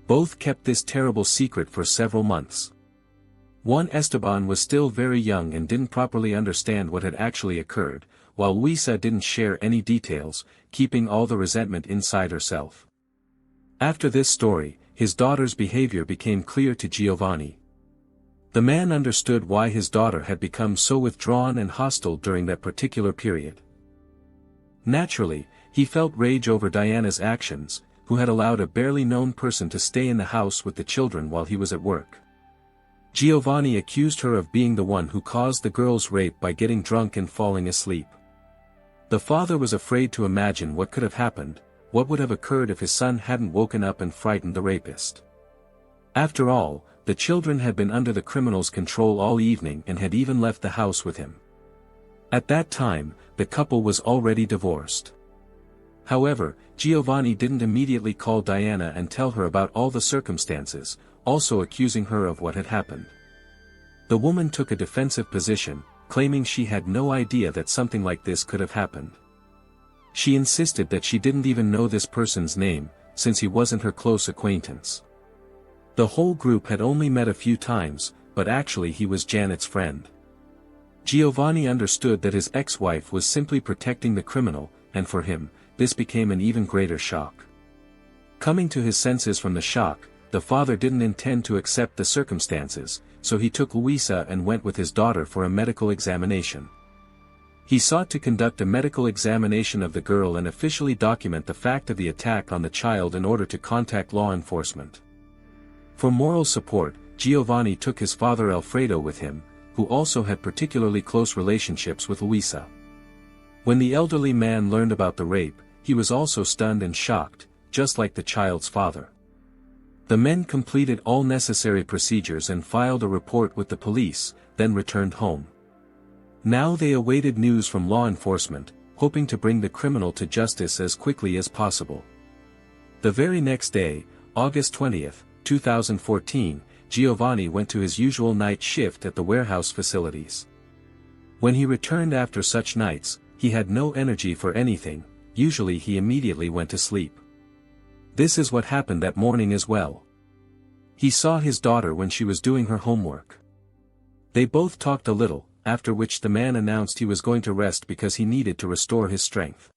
Both kept this terrible secret for several months. Juan Esteban was still very young and didn't properly understand what had actually occurred, while Luisa didn't share any details, keeping all the resentment inside herself. After this story, his daughter's behavior became clear to Giovanni. The man understood why his daughter had become so withdrawn and hostile during that particular period. Naturally, he felt rage over Diana's actions, who had allowed a barely known person to stay in the house with the children while he was at work. Giovanni accused her of being the one who caused the girl's rape by getting drunk and falling asleep. The father was afraid to imagine what could have happened, what would have occurred if his son hadn't woken up and frightened the rapist. After all, the children had been under the criminal's control all evening and had even left the house with him. At that time, the couple was already divorced. However, Giovanni didn't immediately call Diana and tell her about all the circumstances, also accusing her of what had happened. The woman took a defensive position, claiming she had no idea that something like this could have happened. She insisted that she didn't even know this person's name, since he wasn't her close acquaintance. The whole group had only met a few times, but actually he was Janet's friend. Giovanni understood that his ex-wife was simply protecting the criminal, and for him, this became an even greater shock. Coming to his senses from the shock, the father didn't intend to accept the circumstances, so he took Luisa and went with his daughter for a medical examination. He sought to conduct a medical examination of the girl and officially document the fact of the attack on the child in order to contact law enforcement. For moral support, Giovanni took his father Alfredo with him, who also had particularly close relationships with Luisa. When the elderly man learned about the rape, he was also stunned and shocked, just like the child's father. The men completed all necessary procedures and filed a report with the police, then returned home. Now they awaited news from law enforcement, hoping to bring the criminal to justice as quickly as possible. The very next day, August 20th, 2014, Giovanni went to his usual night shift at the warehouse facilities. When he returned after such nights, he had no energy for anything. Usually he immediately went to sleep. This is what happened that morning as well. He saw his daughter when she was doing her homework. They both talked a little, after which the man announced he was going to rest because he needed to restore his strength.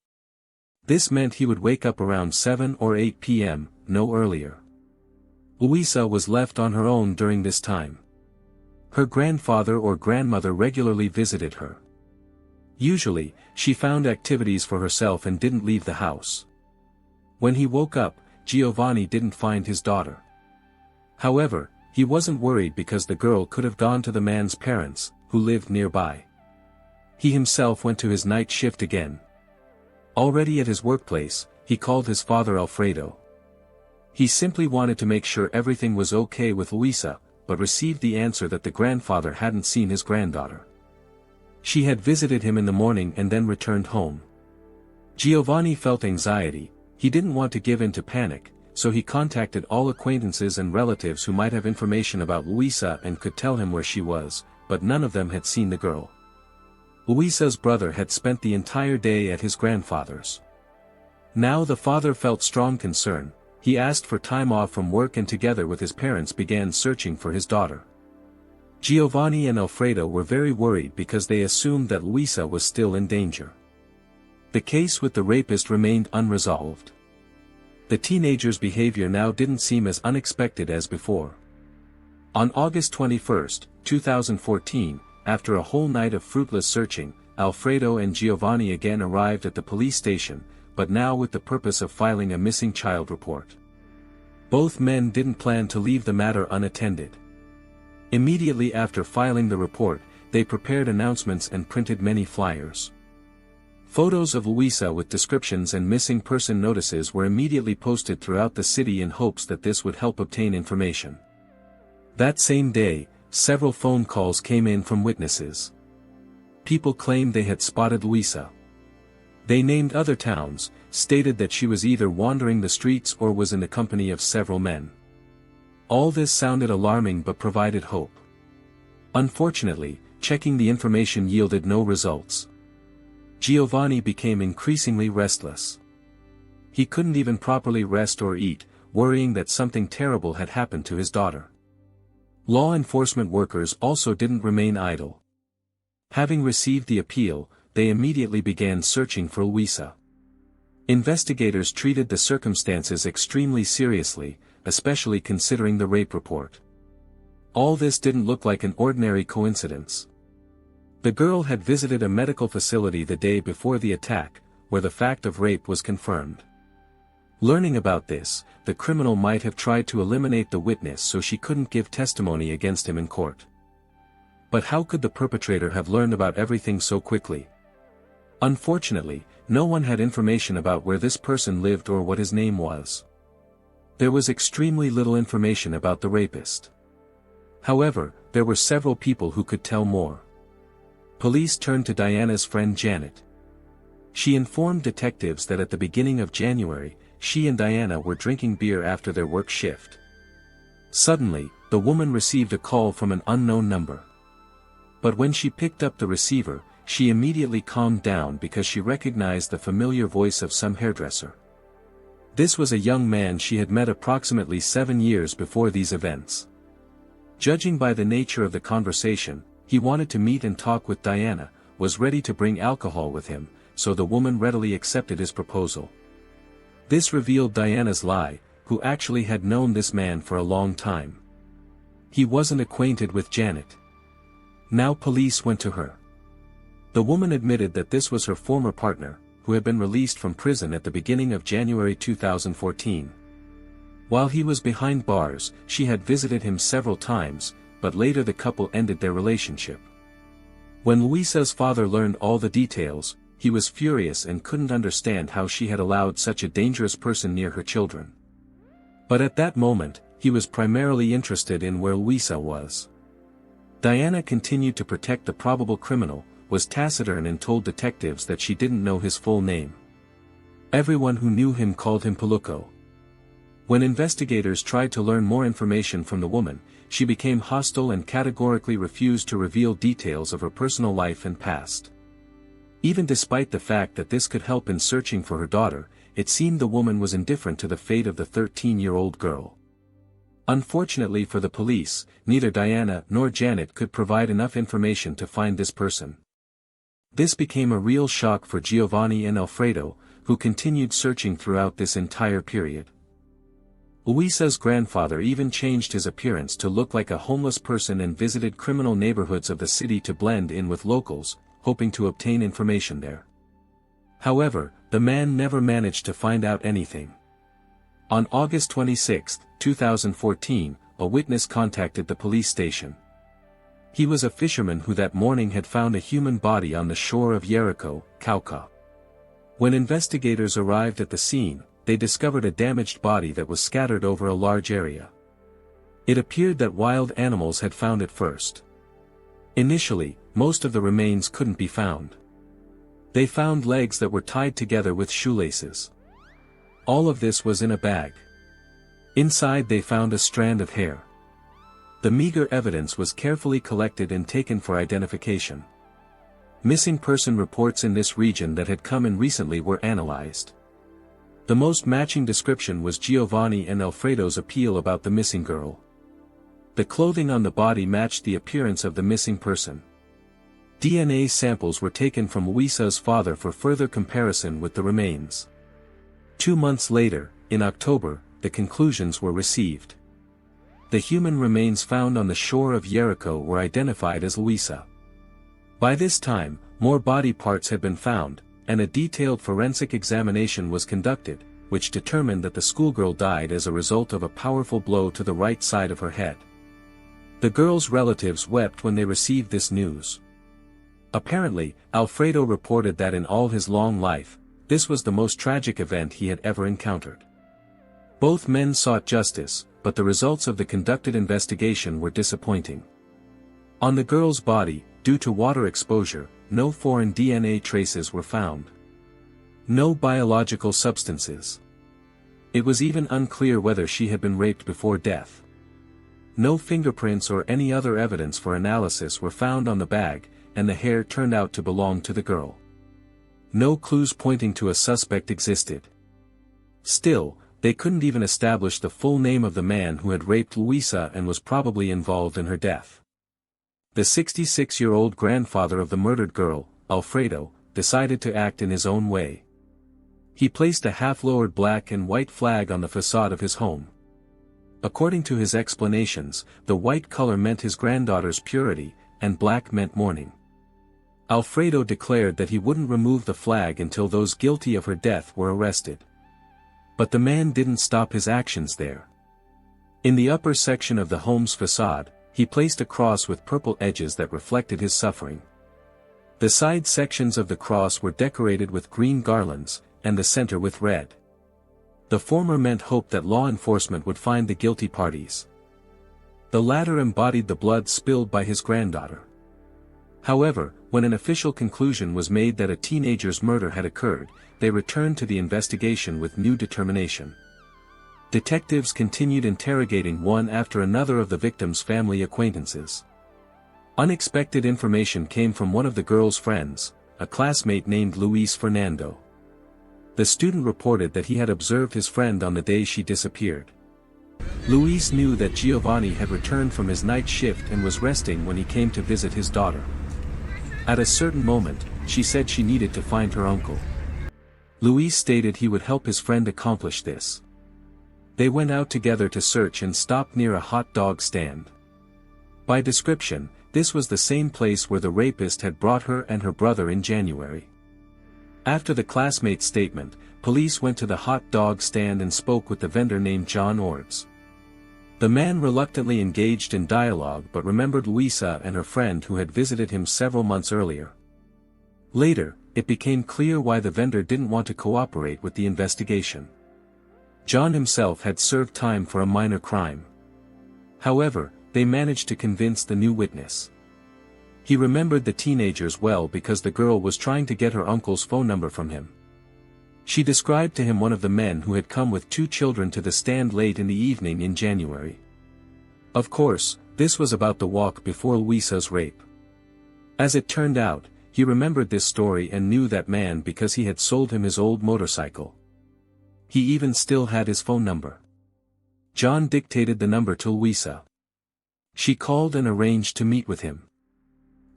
This meant he would wake up around 7 or 8 p.m., no earlier. Luisa was left on her own during this time. Her grandfather or grandmother regularly visited her. Usually, she found activities for herself and didn't leave the house. When he woke up, Giovanni didn't find his daughter. However, he wasn't worried because the girl could have gone to the man's parents, who lived nearby. He himself went to his night shift again. Already at his workplace, he called his father Alfredo. He simply wanted to make sure everything was okay with Luisa, but received the answer that the grandfather hadn't seen his granddaughter. She had visited him in the morning and then returned home. Giovanni felt anxiety. He didn't want to give in to panic, so he contacted all acquaintances and relatives who might have information about Luisa and could tell him where she was, but none of them had seen the girl. Luisa's brother had spent the entire day at his grandfather's. Now the father felt strong concern. He asked for time off from work and together with his parents began searching for his daughter. Giovanni and Alfredo were very worried because they assumed that Luisa was still in danger. The case with the rapist remained unresolved. The teenager's behavior now didn't seem as unexpected as before. On August 21, 2014, after a whole night of fruitless searching, Alfredo and Giovanni again arrived at the police station, but now with the purpose of filing a missing child report. Both men didn't plan to leave the matter unattended. Immediately after filing the report, they prepared announcements and printed many flyers. Photos of Luisa with descriptions and missing person notices were immediately posted throughout the city in hopes that this would help obtain information. That same day, several phone calls came in from witnesses. People claimed they had spotted Luisa. They named other towns, stated that she was either wandering the streets or was in the company of several men. All this sounded alarming but provided hope. Unfortunately, checking the information yielded no results. Giovanni became increasingly restless. He couldn't even properly rest or eat, worrying that something terrible had happened to his daughter. Law enforcement workers also didn't remain idle. Having received the appeal, they immediately began searching for Luisa. Investigators treated the circumstances extremely seriously, especially considering the rape report. All this didn't look like an ordinary coincidence. The girl had visited a medical facility the day before the attack, where the fact of rape was confirmed. Learning about this, the criminal might have tried to eliminate the witness so she couldn't give testimony against him in court. But how could the perpetrator have learned about everything so quickly? Unfortunately, no one had information about where this person lived or what his name was. There was extremely little information about the rapist. However, there were several people who could tell more. Police turned to Diana's friend Janet. She informed detectives that at the beginning of January, she and Diana were drinking beer after their work shift. Suddenly, the woman received a call from an unknown number. But when she picked up the receiver, she immediately calmed down because she recognized the familiar voice of some hairdresser. This was a young man she had met approximately 7 years before these events. Judging by the nature of the conversation, he wanted to meet and talk with Diana, was ready to bring alcohol with him, so the woman readily accepted his proposal. This revealed Diana's lie, who actually had known this man for a long time. He wasn't acquainted with Janet. Now police went to her. The woman admitted that this was her former partner, who had been released from prison at the beginning of January 2014. While he was behind bars, she had visited him several times, but later the couple ended their relationship. When Luisa's father learned all the details, he was furious and couldn't understand how she had allowed such a dangerous person near her children. But at that moment, he was primarily interested in where Luisa was. Diana continued to protect the probable criminal, was taciturn and told detectives that she didn't know his full name. Everyone who knew him called him Peluco. When investigators tried to learn more information from the woman, she became hostile and categorically refused to reveal details of her personal life and past. Even despite the fact that this could help in searching for her daughter, it seemed the woman was indifferent to the fate of the 13-year-old girl. Unfortunately for the police, neither Diana nor Janet could provide enough information to find this person. This became a real shock for Giovanni and Alfredo, who continued searching throughout this entire period. Luisa's grandfather even changed his appearance to look like a homeless person and visited criminal neighborhoods of the city to blend in with locals, hoping to obtain information there. However, the man never managed to find out anything. On August 26, 2014, a witness contacted the police station. He was a fisherman who that morning had found a human body on the shore of Jericho, Cauca. When investigators arrived at the scene, they discovered a damaged body that was scattered over a large area. It appeared that wild animals had found it first. Initially, most of the remains couldn't be found. They found legs that were tied together with shoelaces. All of this was in a bag. Inside they found a strand of hair. The meager evidence was carefully collected and taken for identification. Missing person reports in this region that had come in recently were analyzed. The most matching description was Giovanni and Alfredo's appeal about the missing girl. The clothing on the body matched the appearance of the missing person. DNA samples were taken from Luisa's father for further comparison with the remains. 2 months later, in October, the conclusions were received. The human remains found on the shore of Jericho were identified as Luisa. By this time, more body parts had been found, and a detailed forensic examination was conducted, which determined that the schoolgirl died as a result of a powerful blow to the right side of her head. The girl's relatives wept when they received this news. Apparently, Alfredo reported that in all his long life, this was the most tragic event he had ever encountered. Both men sought justice, but the results of the conducted investigation were disappointing. On the girl's body, due to water exposure, no foreign DNA traces were found. No biological substances. It was even unclear whether she had been raped before death. No fingerprints or any other evidence for analysis were found on the bag, and the hair turned out to belong to the girl. No clues pointing to a suspect existed. Still, they couldn't even establish the full name of the man who had raped Luisa and was probably involved in her death. The 66-year-old grandfather of the murdered girl, Alfredo, decided to act in his own way. He placed a half-lowered black and white flag on the facade of his home. According to his explanations, the white color meant his granddaughter's purity, and black meant mourning. Alfredo declared that he wouldn't remove the flag until those guilty of her death were arrested. But the man didn't stop his actions there. In the upper section of the home's facade, he placed a cross with purple edges that reflected his suffering. The side sections of the cross were decorated with green garlands, and the center with red. The former meant hope that law enforcement would find the guilty parties. The latter embodied the blood spilled by his granddaughter. However, when an official conclusion was made that a teenager's murder had occurred, they returned to the investigation with new determination. Detectives continued interrogating one after another of the victim's family acquaintances. Unexpected information came from one of the girl's friends, a classmate named Luis Fernando. The student reported that he had observed his friend on the day she disappeared. Luis knew that Giovanni had returned from his night shift and was resting when he came to visit his daughter. At a certain moment, she said she needed to find her uncle. Luis stated he would help his friend accomplish this. They went out together to search and stopped near a hot dog stand. By description, this was the same place where the rapist had brought her and her brother in January. After the classmate's statement, police went to the hot dog stand and spoke with the vendor named John Ords. The man reluctantly engaged in dialogue but remembered Luisa and her friend who had visited him several months earlier. Later, it became clear why the vendor didn't want to cooperate with the investigation. John himself had served time for a minor crime. However, they managed to convince the new witness. He remembered the teenagers well because the girl was trying to get her uncle's phone number from him. She described to him one of the men who had come with 2 children to the stand late in the evening in January. Of course, this was about the walk before Luisa's rape. As it turned out, he remembered this story and knew that man because he had sold him his old motorcycle. He even still had his phone number. John dictated the number to Luisa. She called and arranged to meet with him.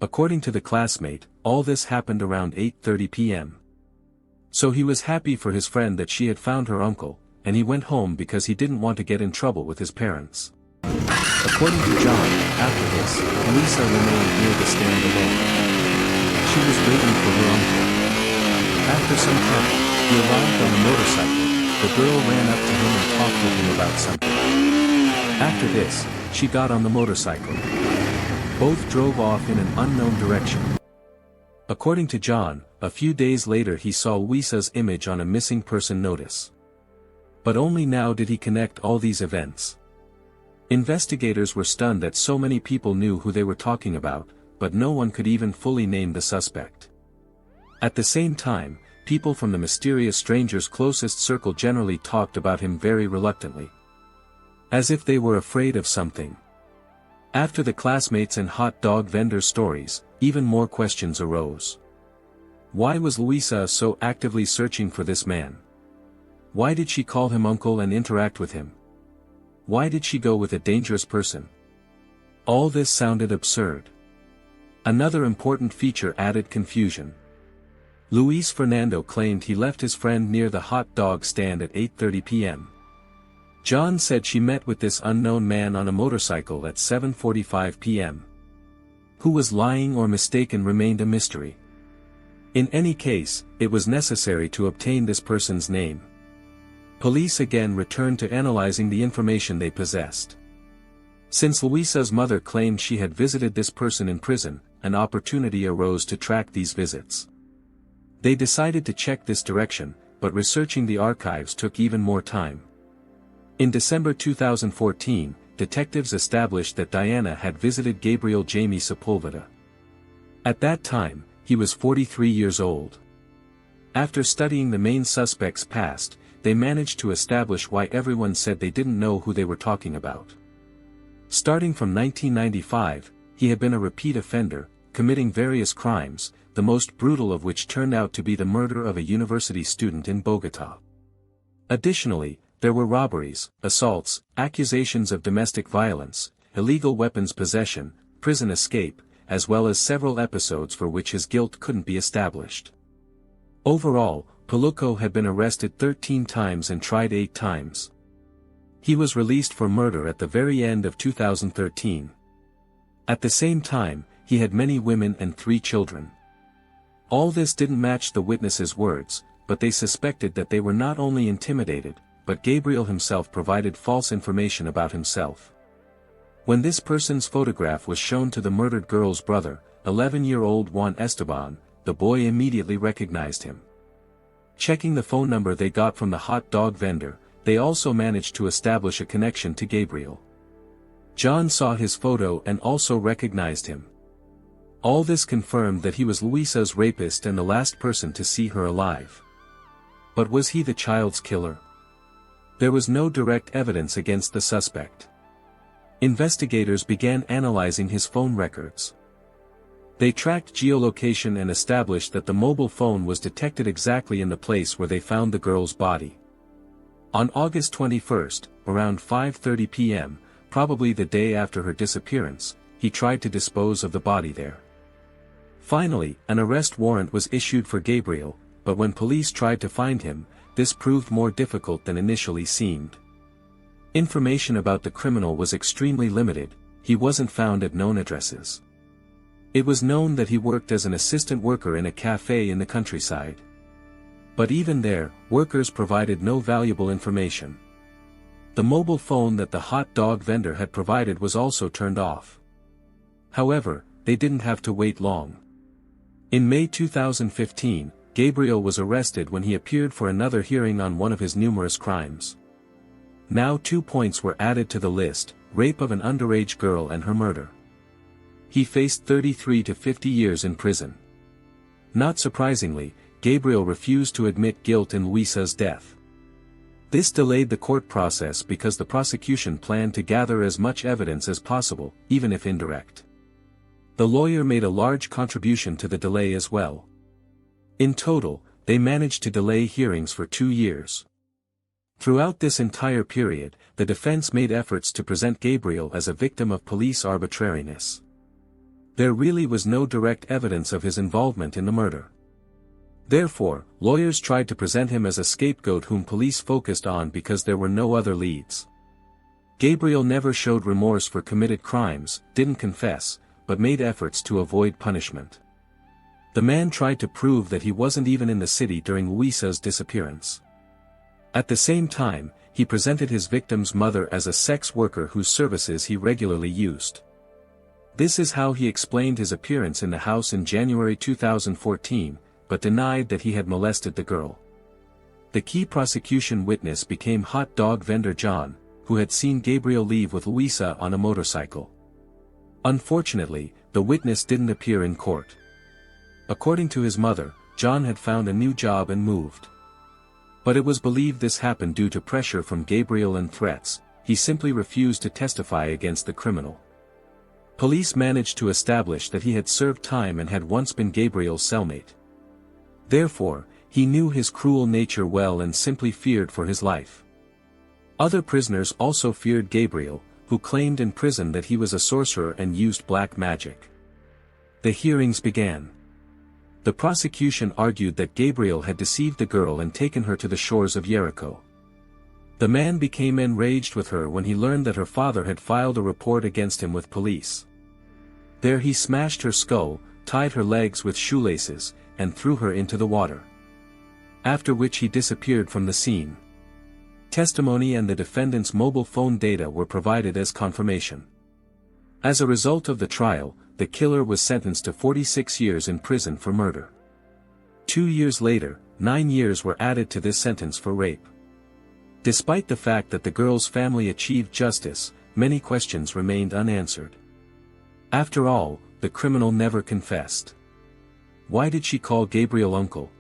According to the classmate, all this happened around 8:30 p.m. So he was happy for his friend that she had found her uncle, and he went home because he didn't want to get in trouble with his parents. According to John, after this, Luisa remained near the stand alone. She was waiting for her uncle. After some time, he arrived on a motorcycle. The girl ran up to him and talked with him about something. After this, she got on the motorcycle. Both drove off in an unknown direction. According to John, a few days later he saw Luisa's image on a missing person notice. But only now did he connect all these events. Investigators were stunned that so many people knew who they were talking about, but no one could even fully name the suspect. At the same time, people from the mysterious stranger's closest circle generally talked about him very reluctantly. As if they were afraid of something. After the classmates and hot dog vendors' stories, even more questions arose. Why was Luisa so actively searching for this man? Why did she call him uncle and interact with him? Why did she go with a dangerous person? All this sounded absurd. Another important feature added confusion. Luis Fernando claimed he left his friend near the hot dog stand at 8:30 p.m. John said she met with this unknown man on a motorcycle at 7:45 p.m. Who was lying or mistaken remained a mystery. In any case, it was necessary to obtain this person's name. Police again returned to analyzing the information they possessed. Since Luisa's mother claimed she had visited this person in prison, an opportunity arose to track these visits. They decided to check this direction, but researching the archives took even more time. In December 2014, detectives established that Diana had visited Gabriel Jaime Sepulveda. At that time, he was 43 years old. After studying the main suspect's past, they managed to establish why everyone said they didn't know who they were talking about. Starting from 1995, he had been a repeat offender, committing various crimes, the most brutal of which turned out to be the murder of a university student in Bogotá. Additionally, there were robberies, assaults, accusations of domestic violence, illegal weapons possession, prison escape, as well as several episodes for which his guilt couldn't be established. Overall, Peluco had been arrested 13 times and tried 8 times. He was released for murder at the very end of 2013. At the same time, he had many women and 3 children. All this didn't match the witnesses' words, but they suspected that they were not only intimidated, but Gabriel himself provided false information about himself. When this person's photograph was shown to the murdered girl's brother, 11-year-old Juan Esteban, the boy immediately recognized him. Checking the phone number they got from the hot dog vendor, they also managed to establish a connection to Gabriel. John saw his photo and also recognized him. All this confirmed that he was Luisa's rapist and the last person to see her alive. But was he the child's killer? There was no direct evidence against the suspect. Investigators began analyzing his phone records. They tracked geolocation and established that the mobile phone was detected exactly in the place where they found the girl's body. On August 21, around 5:30 p.m., probably the day after her disappearance, he tried to dispose of the body there. Finally, an arrest warrant was issued for Gabriel, but when police tried to find him, this proved more difficult than initially seemed. Information about the criminal was extremely limited. He wasn't found at known addresses. It was known that he worked as an assistant worker in a cafe in the countryside. But even there, workers provided no valuable information. The mobile phone that the hot dog vendor had provided was also turned off. However, they didn't have to wait long. In May 2015, Gabriel was arrested when he appeared for another hearing on one of his numerous crimes. Now 2 points were added to the list: rape of an underage girl and her murder. He faced 33 to 50 years in prison. Not surprisingly, Gabriel refused to admit guilt in Luisa's death. This delayed the court process because the prosecution planned to gather as much evidence as possible, even if indirect. The lawyer made a large contribution to the delay as well. In total, they managed to delay hearings for 2 years. Throughout this entire period, the defense made efforts to present Gabriel as a victim of police arbitrariness. There really was no direct evidence of his involvement in the murder. Therefore, lawyers tried to present him as a scapegoat whom police focused on because there were no other leads. Gabriel never showed remorse for committed crimes, didn't confess, but made efforts to avoid punishment. The man tried to prove that he wasn't even in the city during Luisa's disappearance. At the same time, he presented his victim's mother as a sex worker whose services he regularly used. This is how he explained his appearance in the house in January 2014, but denied that he had molested the girl. The key prosecution witness became hot dog vendor John, who had seen Gabriel leave with Luisa on a motorcycle. Unfortunately, the witness didn't appear in court. According to his mother, John had found a new job and moved. But it was believed this happened due to pressure from Gabriel and threats. He simply refused to testify against the criminal. Police managed to establish that he had served time and had once been Gabriel's cellmate. Therefore, he knew his cruel nature well and simply feared for his life. Other prisoners also feared Gabriel, who claimed in prison that he was a sorcerer and used black magic. The hearings began. The prosecution argued that Gabriel had deceived the girl and taken her to the shores of Jericho. The man became enraged with her when he learned that her father had filed a report against him with police. There he smashed her skull, tied her legs with shoelaces, and threw her into the water. After which he disappeared from the scene. Testimony and the defendant's mobile phone data were provided as confirmation. As a result of the trial, the killer was sentenced to 46 years in prison for murder. 2 years later, 9 years were added to this sentence for rape. Despite the fact that the girl's family achieved justice, many questions remained unanswered. After all, the criminal never confessed. Why did she call Gabriel uncle?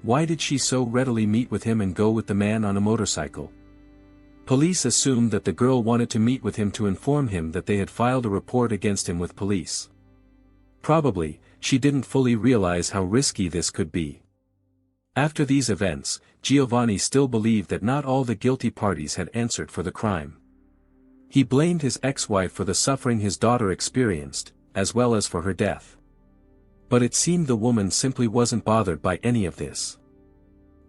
Why did she so readily meet with him and go with the man on a motorcycle? Police assumed that the girl wanted to meet with him to inform him that they had filed a report against him with police. Probably, she didn't fully realize how risky this could be. After these events, Giovanni still believed that not all the guilty parties had answered for the crime. He blamed his ex-wife for the suffering his daughter experienced, as well as for her death. But it seemed the woman simply wasn't bothered by any of this.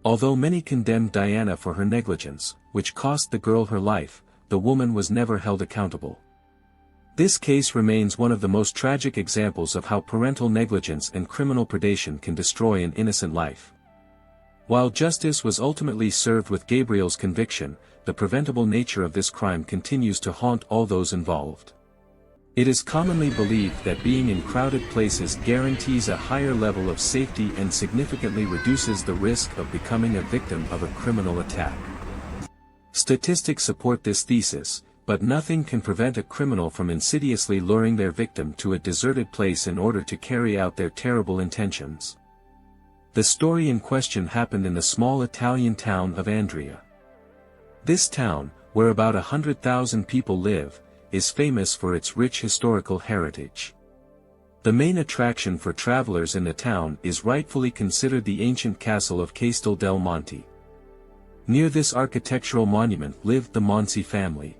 Although many condemned Diana for her negligence, which cost the girl her life. The woman was never held accountable. This case remains one of the most tragic examples of how parental negligence and criminal predation can destroy an innocent life. While justice was ultimately served with Gabriel's conviction, the preventable nature of this crime continues to haunt all those involved. It is commonly believed that being in crowded places guarantees a higher level of safety and significantly reduces the risk of becoming a victim of a criminal attack. Statistics support this thesis, but nothing can prevent a criminal from insidiously luring their victim to a deserted place in order to carry out their terrible intentions. The story in question happened in the small Italian town of Andria. This town, where about 100,000 people live, is famous for its rich historical heritage. The main attraction for travelers in the town is rightfully considered the ancient castle of Castel del Monte. Near this architectural monument lived the Monsi family.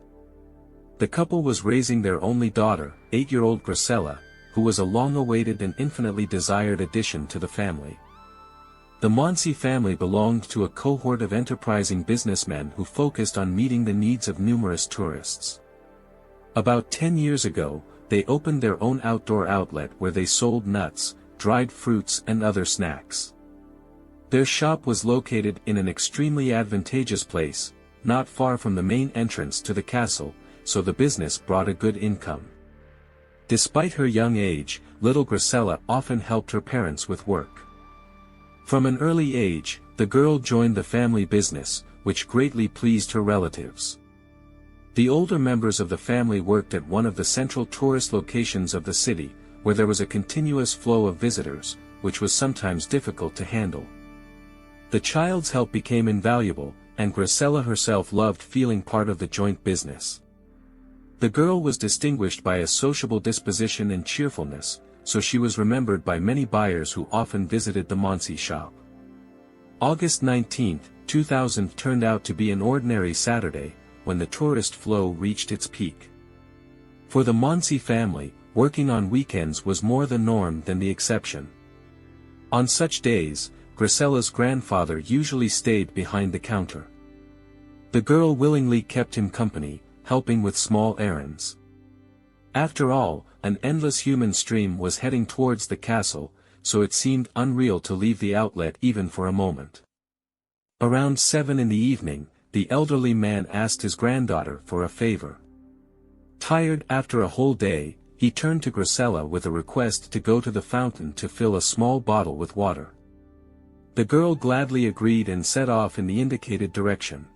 The couple was raising their only daughter, 8-year-old Gracella, who was a long-awaited and infinitely desired addition to the family. The Monsi family belonged to a cohort of enterprising businessmen who focused on meeting the needs of numerous tourists. About 10 years ago, they opened their own outdoor outlet where they sold nuts, dried fruits and other snacks. Their shop was located in an extremely advantageous place, not far from the main entrance to the castle, so the business brought a good income. Despite her young age, little Gracella often helped her parents with work. From an early age, the girl joined the family business, which greatly pleased her relatives. The older members of the family worked at one of the central tourist locations of the city, where there was a continuous flow of visitors, which was sometimes difficult to handle. The child's help became invaluable, and Gracella herself loved feeling part of the joint business. The girl was distinguished by a sociable disposition and cheerfulness, so she was remembered by many buyers who often visited the Monsi shop. August 19, 2000 turned out to be an ordinary Saturday, when the tourist flow reached its peak. For the Monsi family, working on weekends was more the norm than the exception. On such days, Gracella's grandfather usually stayed behind the counter. The girl willingly kept him company, helping with small errands. After all, an endless human stream was heading towards the castle, so it seemed unreal to leave the outlet even for a moment. Around 7 in the evening, the elderly man asked his granddaughter for a favor. Tired after a whole day, he turned to Gracella with a request to go to the fountain to fill a small bottle with water. The girl gladly agreed and set off in the indicated direction.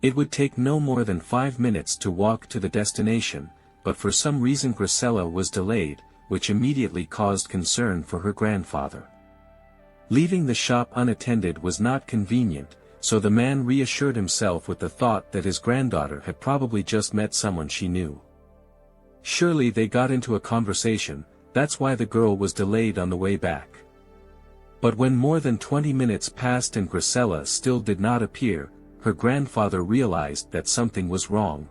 It would take no more than 5 minutes to walk to the destination, but for some reason Gracella was delayed, which immediately caused concern for her grandfather. Leaving the shop unattended was not convenient, so the man reassured himself with the thought that his granddaughter had probably just met someone she knew. Surely they got into a conversation, that's why the girl was delayed on the way back. But when more than 20 minutes passed and Gracella still did not appear, her grandfather realized that something was wrong.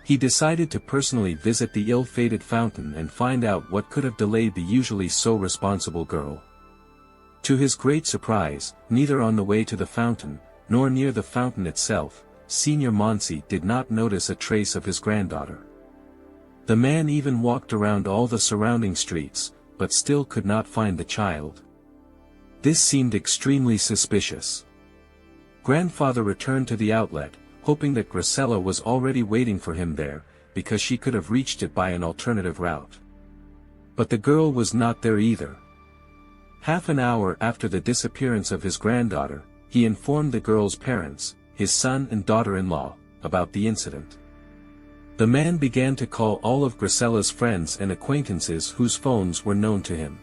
He decided to personally visit the ill-fated fountain and find out what could have delayed the usually so responsible girl. To his great surprise, neither on the way to the fountain, nor near the fountain itself, Signor Monsi did not notice a trace of his granddaughter. The man even walked around all the surrounding streets, but still could not find the child. This seemed extremely suspicious. Grandfather returned to the outlet, hoping that Gracella was already waiting for him there, because she could have reached it by an alternative route. But the girl was not there either. Half an hour after the disappearance of his granddaughter, he informed the girl's parents, his son and daughter-in-law, about the incident. The man began to call all of Gracella's friends and acquaintances whose phones were known to him.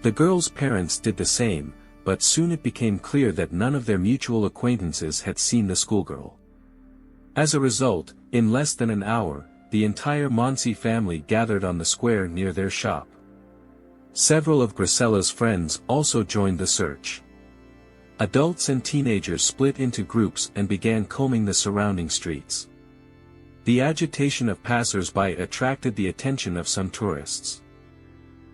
The girl's parents did the same, but soon it became clear that none of their mutual acquaintances had seen the schoolgirl. As a result, in less than an hour, the entire Monsi family gathered on the square near their shop. Several of Gracella's friends also joined the search. Adults and teenagers split into groups and began combing the surrounding streets. The agitation of passers-by attracted the attention of some tourists.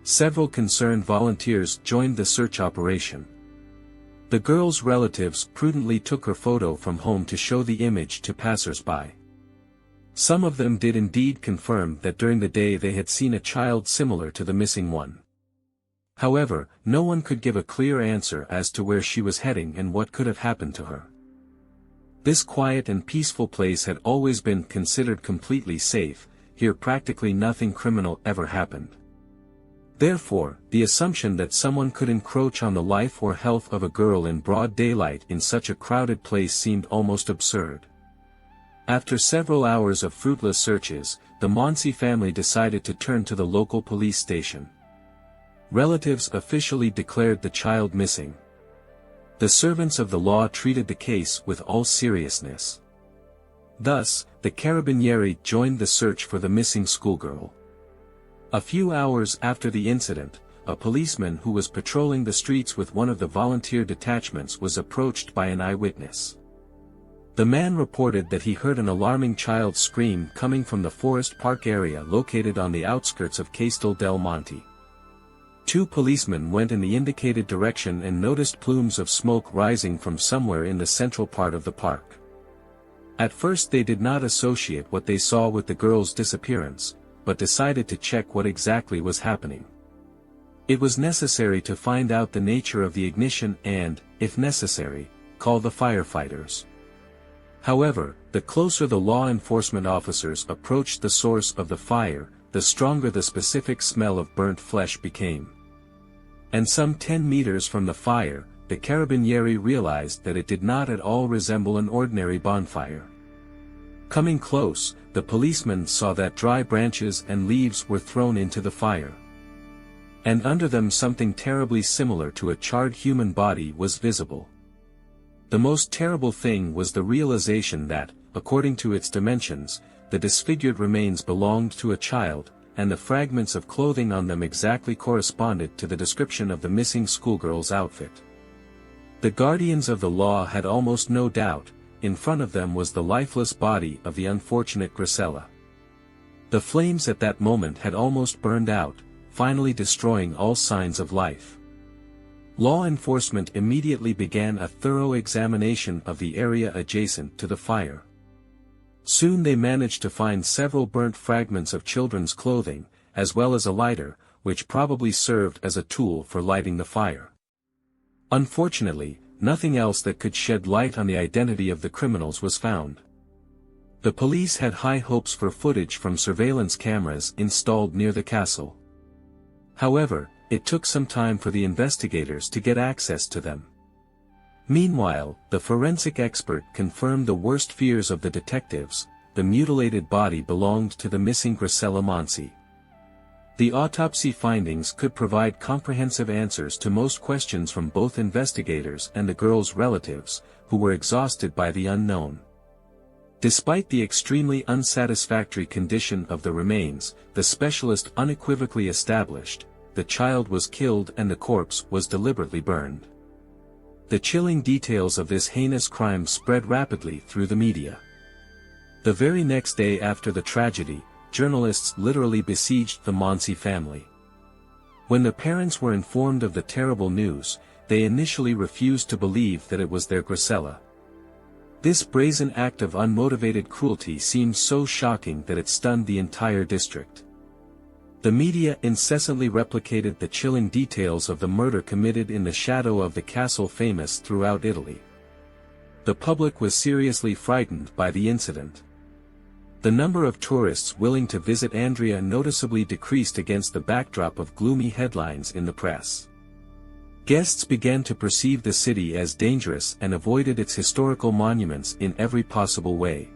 Several concerned volunteers joined the search operation. The girl's relatives prudently took her photo from home to show the image to passers-by. Some of them did indeed confirm that during the day they had seen a child similar to the missing one. However, no one could give a clear answer as to where she was heading and what could have happened to her. This quiet and peaceful place had always been considered completely safe. Here practically nothing criminal ever happened. Therefore, the assumption that someone could encroach on the life or health of a girl in broad daylight in such a crowded place seemed almost absurd. After several hours of fruitless searches, the Monsey family decided to turn to the local police station. Relatives officially declared the child missing. The servants of the law treated the case with all seriousness. Thus, the Carabinieri joined the search for the missing schoolgirl. A few hours after the incident, a policeman who was patrolling the streets with one of the volunteer detachments was approached by an eyewitness. The man reported that he heard an alarming child's scream coming from the Forest Park area located on the outskirts of Castel del Monte. Two policemen went in the indicated direction and noticed plumes of smoke rising from somewhere in the central part of the park. At first they did not associate what they saw with the girl's disappearance, but decided to check what exactly was happening. It was necessary to find out the nature of the ignition and, if necessary, call the firefighters. However, the closer the law enforcement officers approached the source of the fire, the stronger the specific smell of burnt flesh became. And some 10 meters from the fire, the Carabinieri realized that it did not at all resemble an ordinary bonfire. Coming close, the policeman saw that dry branches and leaves were thrown into the fire. And under them something terribly similar to a charred human body was visible. The most terrible thing was the realization that, according to its dimensions, the disfigured remains belonged to a child, and the fragments of clothing on them exactly corresponded to the description of the missing schoolgirl's outfit. The guardians of the law had almost no doubt. In front of them was the lifeless body of the unfortunate Grisella. The flames at that moment had almost burned out, finally destroying all signs of life. Law enforcement immediately began a thorough examination of the area adjacent to the fire. Soon they managed to find several burnt fragments of children's clothing, as well as a lighter, which probably served as a tool for lighting the fire. Unfortunately, nothing else that could shed light on the identity of the criminals was found. The police had high hopes for footage from surveillance cameras installed near the castle. However, it took some time for the investigators to get access to them. Meanwhile, the forensic expert confirmed the worst fears of the detectives: the mutilated body belonged to the missing Grisella Monsey. The autopsy findings could provide comprehensive answers to most questions from both investigators and the girl's relatives, who were exhausted by the unknown. Despite the extremely unsatisfactory condition of the remains, the specialist unequivocally established, the child was killed and the corpse was deliberately burned. The chilling details of this heinous crime spread rapidly through the media. The very next day after the tragedy, journalists literally besieged the Monsey family. When the parents were informed of the terrible news, they initially refused to believe that it was their Grisella. This brazen act of unmotivated cruelty seemed so shocking that it stunned the entire district. The media incessantly replicated the chilling details of the murder committed in the shadow of the castle, famous throughout Italy. The public was seriously frightened by the incident. The number of tourists willing to visit Andria noticeably decreased against the backdrop of gloomy headlines in the press. Guests began to perceive the city as dangerous and avoided its historical monuments in every possible way.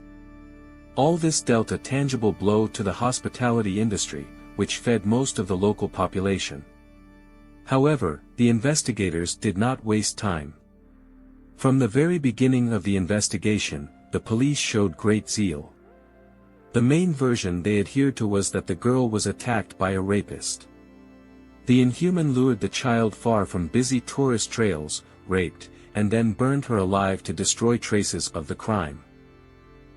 All this dealt a tangible blow to the hospitality industry, which fed most of the local population. However, the investigators did not waste time. From the very beginning of the investigation, the police showed great zeal. The main version they adhered to was that the girl was attacked by a rapist. The inhuman lured the child far from busy tourist trails, raped, and then burned her alive to destroy traces of the crime.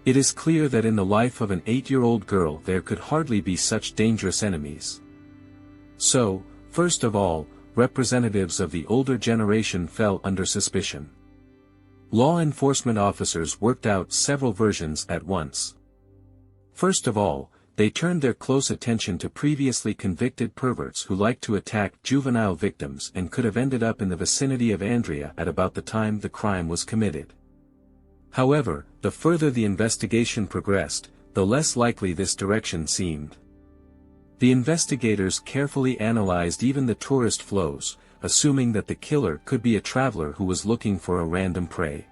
It is clear that in the life of an 8-year-old girl there could hardly be such dangerous enemies. So, first of all, representatives of the older generation fell under suspicion. Law enforcement officers worked out several versions at once. First of all, they turned their close attention to previously convicted perverts who liked to attack juvenile victims and could have ended up in the vicinity of Andrea at about the time the crime was committed. However, the further the investigation progressed, the less likely this direction seemed. The investigators carefully analyzed even the tourist flows, assuming that the killer could be a traveler who was looking for a random prey.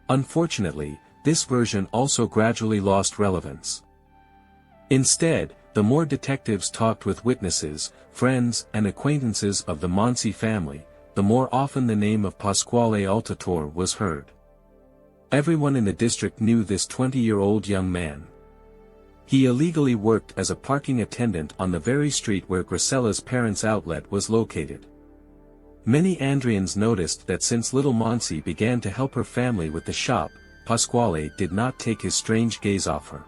Unfortunately, this version also gradually lost relevance. Instead, the more detectives talked with witnesses, friends and acquaintances of the Monsi family, the more often the name of Pasquale Altatore was heard. Everyone in the district knew this 20-year-old young man. He illegally worked as a parking attendant on the very street where Gracella's parents' outlet was located. Many Andrians noticed that since little Monsi began to help her family with the shop, Pasquale did not take his strange gaze off her.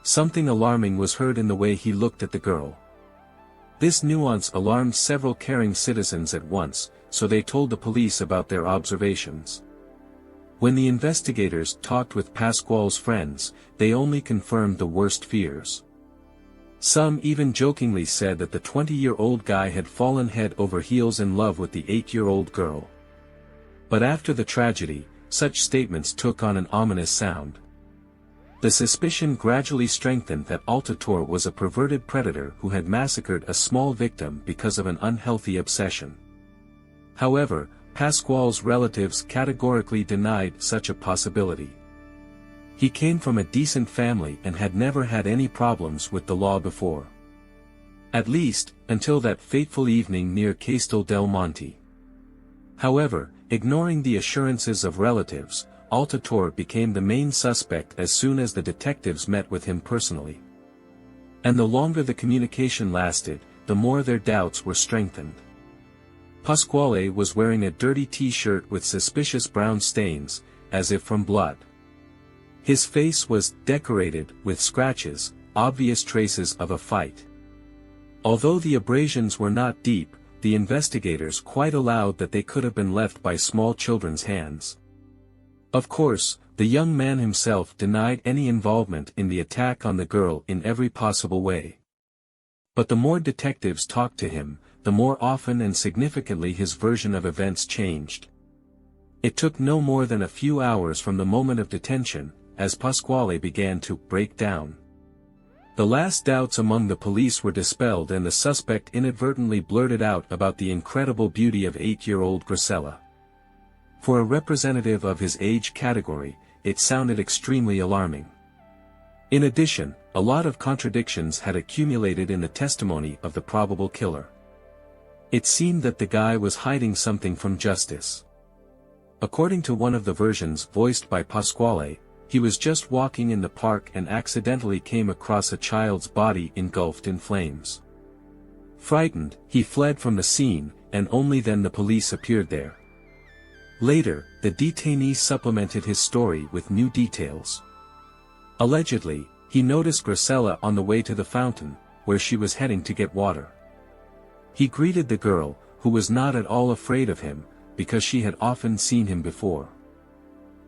Something alarming was heard in the way he looked at the girl. This nuance alarmed several caring citizens at once, so they told the police about their observations. When the investigators talked with Pasquale's friends, they only confirmed the worst fears. Some even jokingly said that the 20-year-old guy had fallen head over heels in love with the 8-year-old girl. But after the tragedy, such statements took on an ominous sound. The suspicion gradually strengthened that Altatore was a perverted predator who had massacred a small victim because of an unhealthy obsession. However, Pasquale's relatives categorically denied such a possibility. He came from a decent family and had never had any problems with the law before. At least, until that fateful evening near Castel del Monte. However, ignoring the assurances of relatives, Altatore became the main suspect as soon as the detectives met with him personally. And the longer the communication lasted, the more their doubts were strengthened. Pasquale was wearing a dirty t-shirt with suspicious brown stains, as if from blood. His face was decorated with scratches, obvious traces of a fight. Although the abrasions were not deep, the investigators quite allowed that they could have been left by small children's hands. Of course, the young man himself denied any involvement in the attack on the girl in every possible way. But the more detectives talked to him, the more often and significantly his version of events changed. It took no more than a few hours from the moment of detention, as Pasquale began to break down. The last doubts among the police were dispelled and the suspect inadvertently blurted out about the incredible beauty of 8-year-old Gracella. For a representative of his age category, it sounded extremely alarming. In addition, a lot of contradictions had accumulated in the testimony of the probable killer. It seemed that the guy was hiding something from justice. According to one of the versions voiced by Pasquale, he was just walking in the park and accidentally came across a child's body engulfed in flames. Frightened, he fled from the scene, and only then the police appeared there. Later, the detainee supplemented his story with new details. Allegedly, he noticed Gracella on the way to the fountain, where she was heading to get water. He greeted the girl, who was not at all afraid of him, because she had often seen him before.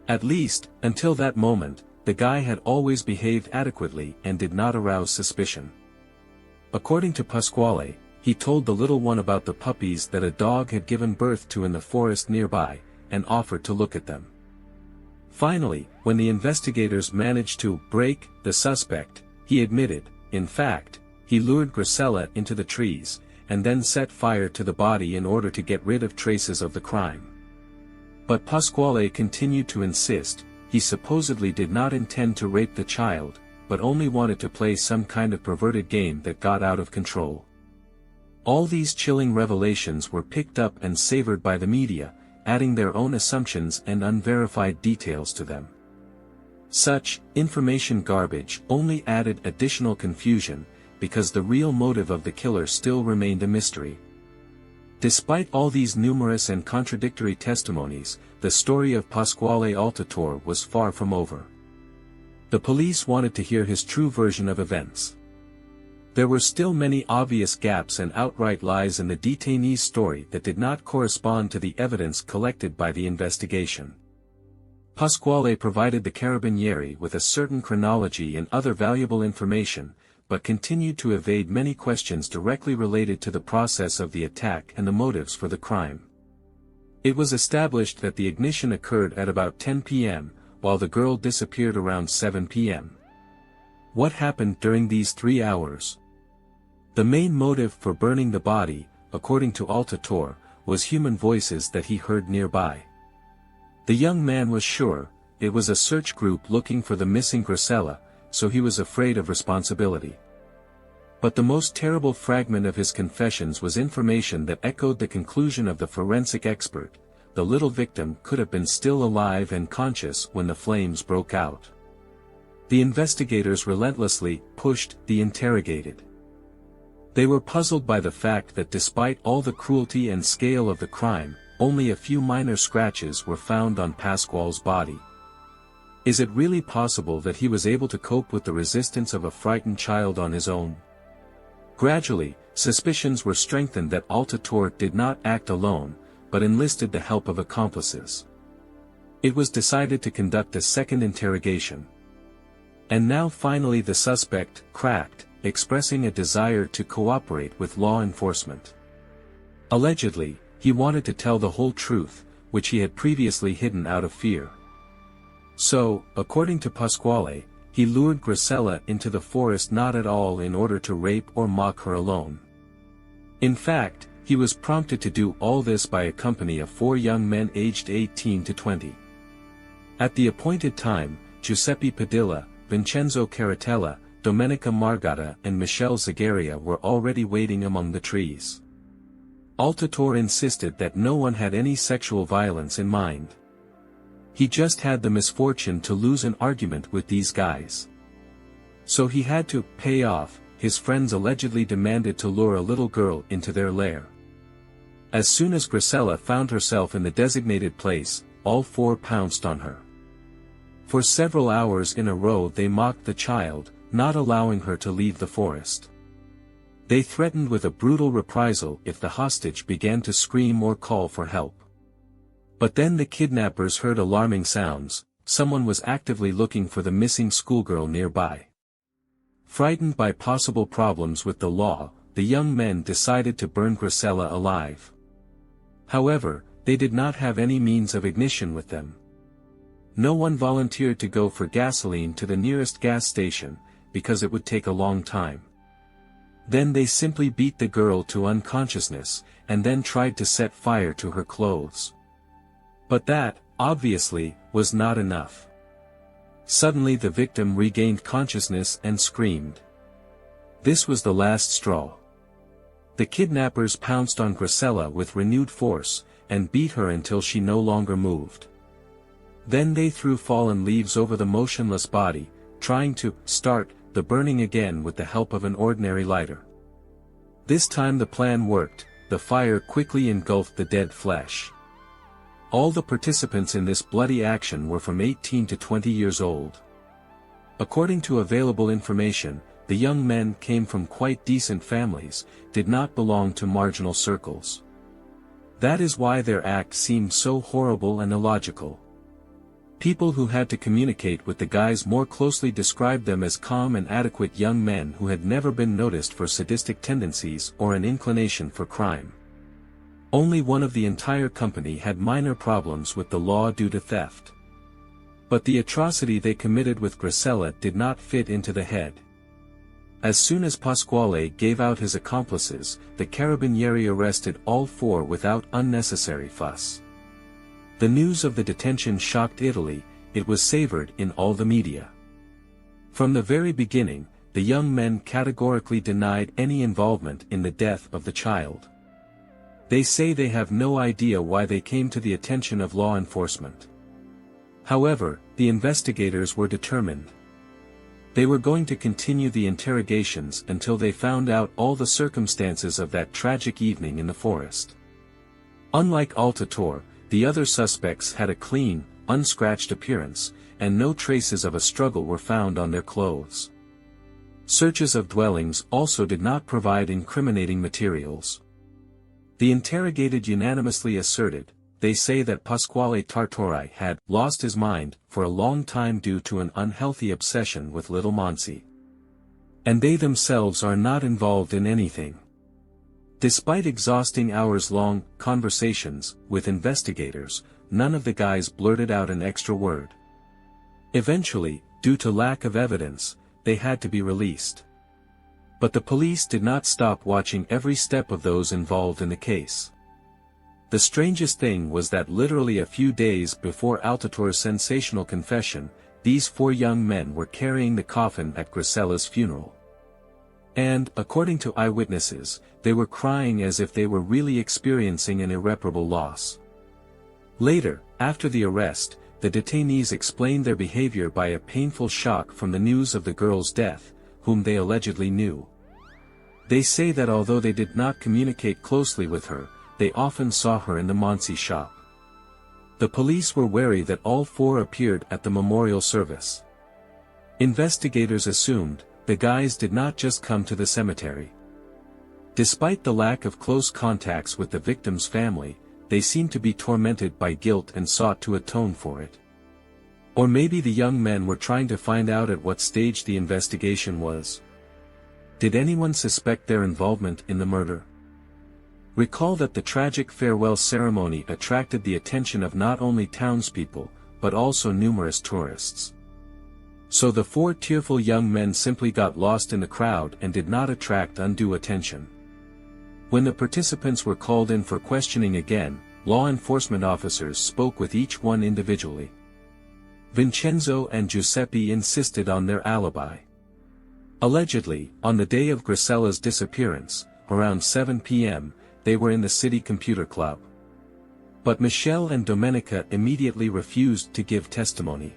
At least, until that moment, the guy had always behaved adequately and did not arouse suspicion. According to Pasquale, he told the little one about the puppies that a dog had given birth to in the forest nearby, and offered to look at them. Finally, when the investigators managed to break the suspect, he admitted, in fact, he lured Gracella into the trees, and then set fire to the body in order to get rid of traces of the crime. But Pasquale continued to insist, he supposedly did not intend to rape the child, but only wanted to play some kind of perverted game that got out of control. All these chilling revelations were picked up and savored by the media, adding their own assumptions and unverified details to them. Such information garbage only added additional confusion, because the real motive of the killer still remained a mystery. Despite all these numerous and contradictory testimonies, the story of Pasquale Altatore was far from over. The police wanted to hear his true version of events. There were still many obvious gaps and outright lies in the detainee's story that did not correspond to the evidence collected by the investigation. Pasquale provided the Carabinieri with a certain chronology and other valuable information, but continued to evade many questions directly related to the process of the attack and the motives for the crime. It was established that the ignition occurred at about 10 p.m., while the girl disappeared around 7 p.m. What happened during these 3 hours? The main motive for burning the body, according to Altatore, was human voices that he heard nearby. The young man was sure, it was a search group looking for the missing Gracella, so he was afraid of responsibility. But the most terrible fragment of his confessions was information that echoed the conclusion of the forensic expert: the little victim could have been still alive and conscious when the flames broke out. The investigators relentlessly pushed the interrogated. They were puzzled by the fact that despite all the cruelty and scale of the crime, only a few minor scratches were found on Pasquale's body. Is it really possible that he was able to cope with the resistance of a frightened child on his own? Gradually, suspicions were strengthened that Altatore did not act alone, but enlisted the help of accomplices. It was decided to conduct a second interrogation. And now finally the suspect cracked, expressing a desire to cooperate with law enforcement. Allegedly, he wanted to tell the whole truth, which he had previously hidden out of fear. So, according to Pasquale, he lured Gracella into the forest not at all in order to rape or mock her alone. In fact, he was prompted to do all this by a company of 4 young men aged 18 to 20. At the appointed time, Giuseppe Padilla, Vincenzo Caratella, Domenica Margata and Michele Zagaria were already waiting among the trees. Altatore insisted that no one had any sexual violence in mind. He just had the misfortune to lose an argument with these guys. So he had to pay off. His friends allegedly demanded to lure a little girl into their lair. As soon as Gracella found herself in the designated place, all 4 pounced on her. For several hours in a row they mocked the child, not allowing her to leave the forest. They threatened with a brutal reprisal if the hostage began to scream or call for help. But then the kidnappers heard alarming sounds. Someone was actively looking for the missing schoolgirl nearby. Frightened by possible problems with the law, the young men decided to burn Gracella alive. However, they did not have any means of ignition with them. No one volunteered to go for gasoline to the nearest gas station, because it would take a long time. Then they simply beat the girl to unconsciousness, and then tried to set fire to her clothes. But that, obviously, was not enough. Suddenly the victim regained consciousness and screamed. This was the last straw. The kidnappers pounced on Gracella with renewed force, and beat her until she no longer moved. Then they threw fallen leaves over the motionless body, trying to start the burning again with the help of an ordinary lighter. This time the plan worked. The fire quickly engulfed the dead flesh. All the participants in this bloody action were from 18 to 20 years old. According to available information, the young men came from quite decent families, did not belong to marginal circles. That is why their act seemed so horrible and illogical. People who had to communicate with the guys more closely described them as calm and adequate young men who had never been noticed for sadistic tendencies or an inclination for crime. Only one of the entire company had minor problems with the law due to theft. But the atrocity they committed with Gracella did not fit into the head. As soon as Pasquale gave out his accomplices, the Carabinieri arrested all 4 without unnecessary fuss. The news of the detention shocked Italy. It was savored in all the media. From the very beginning, the young men categorically denied any involvement in the death of the child. They say they have no idea why they came to the attention of law enforcement. However, the investigators were determined. They were going to continue the interrogations until they found out all the circumstances of that tragic evening in the forest. Unlike Altatore, the other suspects had a clean, unscratched appearance, and no traces of a struggle were found on their clothes. Searches of dwellings also did not provide incriminating materials. The interrogated unanimously asserted, they say that Pasquale Tartori had lost his mind for a long time due to an unhealthy obsession with little Monsi. And they themselves are not involved in anything. Despite exhausting hours-long conversations with investigators, none of the guys blurted out an extra word. Eventually, due to lack of evidence, they had to be released. But the police did not stop watching every step of those involved in the case. The strangest thing was that literally a few days before Altatore's sensational confession, these four young men were carrying the coffin at Grisella's funeral. And, according to eyewitnesses, they were crying as if they were really experiencing an irreparable loss. Later, after the arrest, the detainees explained their behavior by a painful shock from the news of the girl's death, whom they allegedly knew. They say that although they did not communicate closely with her, they often saw her in the Monsi shop. The police were wary that all four appeared at the memorial service. Investigators assumed, the guys did not just come to the cemetery. Despite the lack of close contacts with the victim's family, they seemed to be tormented by guilt and sought to atone for it. Or maybe the young men were trying to find out at what stage the investigation was. Did anyone suspect their involvement in the murder? Recall that the tragic farewell ceremony attracted the attention of not only townspeople, but also numerous tourists. So the four tearful young men simply got lost in the crowd and did not attract undue attention. When the participants were called in for questioning again, law enforcement officers spoke with each one individually. Vincenzo and Giuseppe insisted on their alibi. Allegedly, on the day of Grisella's disappearance, around 7 p.m., they were in the city computer club. But Michelle and Domenica immediately refused to give testimony.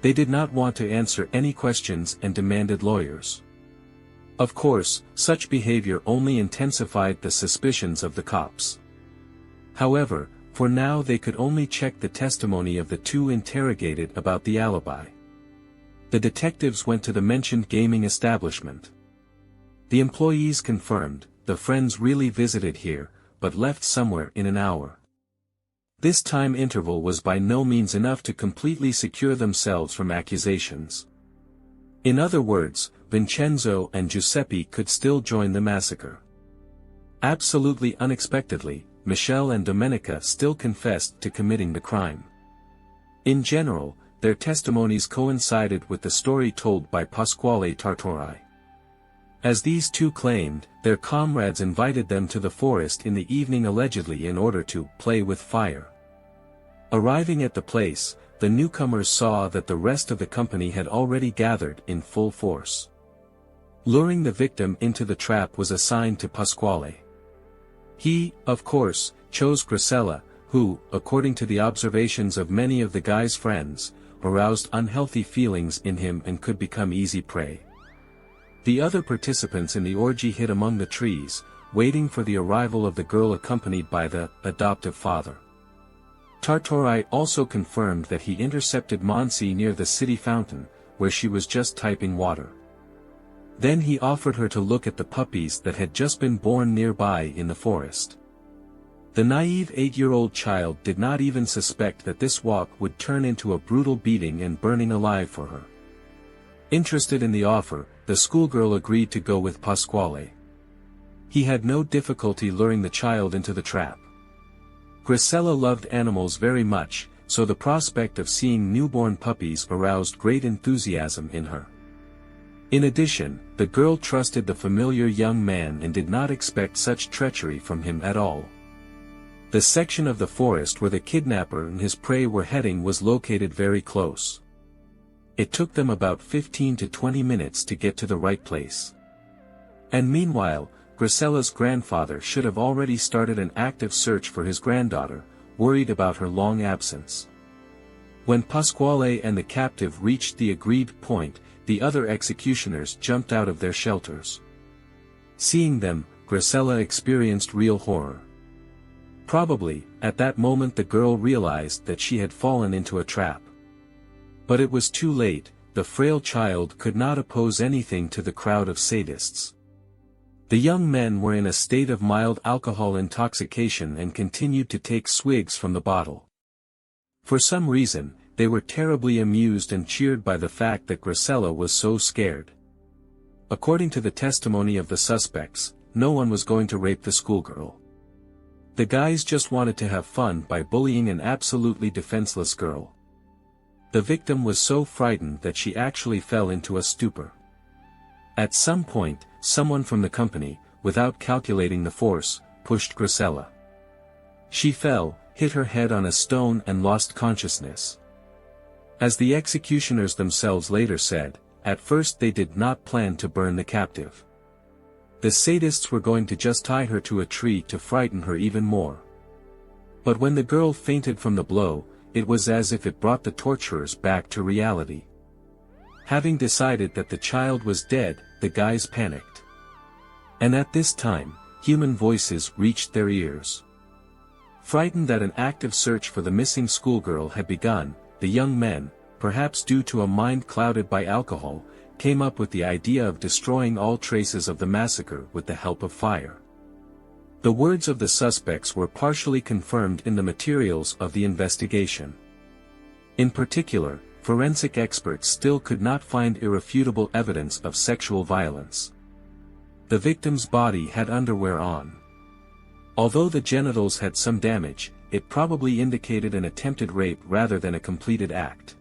They did not want to answer any questions and demanded lawyers. Of course, such behavior only intensified the suspicions of the cops. However, for now they could only check the testimony of the two interrogated about the alibi. The detectives went to the mentioned gaming establishment. The employees confirmed, the friends really visited here, but left somewhere in an hour. This time interval was by no means enough to completely secure themselves from accusations. In other words, Vincenzo and Giuseppe could still join the massacre. Absolutely unexpectedly, Michelle and Domenica still confessed to committing the crime. In general, their testimonies coincided with the story told by Pasquale Tartori. As these two claimed, their comrades invited them to the forest in the evening allegedly in order to play with fire. Arriving at the place, the newcomers saw that the rest of the company had already gathered in full force. Luring the victim into the trap was assigned to Pasquale. He, of course, chose Grisella, who, according to the observations of many of the guy's friends, aroused unhealthy feelings in him and could become easy prey. The other participants in the orgy hid among the trees, waiting for the arrival of the girl accompanied by the adoptive father. Tartori also confirmed that he intercepted Monsi near the city fountain, where she was just typing water. Then he offered her to look at the puppies that had just been born nearby in the forest. The naive 8-year-old child did not even suspect that this walk would turn into a brutal beating and burning alive for her. Interested in the offer, the schoolgirl agreed to go with Pasquale. He had no difficulty luring the child into the trap. Grisella loved animals very much, so the prospect of seeing newborn puppies aroused great enthusiasm in her. In addition, the girl trusted the familiar young man and did not expect such treachery from him at all. The section of the forest where the kidnapper and his prey were heading was located very close. It took them about 15 to 20 minutes to get to the right place. And meanwhile, Grisella's grandfather should have already started an active search for his granddaughter, worried about her long absence. When Pasquale and the captive reached the agreed point, the other executioners jumped out of their shelters. Seeing them, Grisella experienced real horror. Probably, at that moment the girl realized that she had fallen into a trap. But it was too late, the frail child could not oppose anything to the crowd of sadists. The young men were in a state of mild alcohol intoxication and continued to take swigs from the bottle. For some reason, they were terribly amused and cheered by the fact that Gracella was so scared. According to the testimony of the suspects, no one was going to rape the schoolgirl. The guys just wanted to have fun by bullying an absolutely defenseless girl. The victim was so frightened that she actually fell into a stupor. At some point, someone from the company, without calculating the force, pushed Gracella. She fell, hit her head on a stone and lost consciousness. As the executioners themselves later said, at first they did not plan to burn the captive. The sadists were going to just tie her to a tree to frighten her even more. But when the girl fainted from the blow, it was as if it brought the torturers back to reality. Having decided that the child was dead, the guys panicked. And at this time, human voices reached their ears. Frightened that an active search for the missing schoolgirl had begun, the young men, perhaps due to a mind clouded by alcohol, came up with the idea of destroying all traces of the massacre with the help of fire. The words of the suspects were partially confirmed in the materials of the investigation. In particular, forensic experts still could not find irrefutable evidence of sexual violence. The victim's body had underwear on. Although the genitals had some damage, it probably indicated an attempted rape rather than a completed act.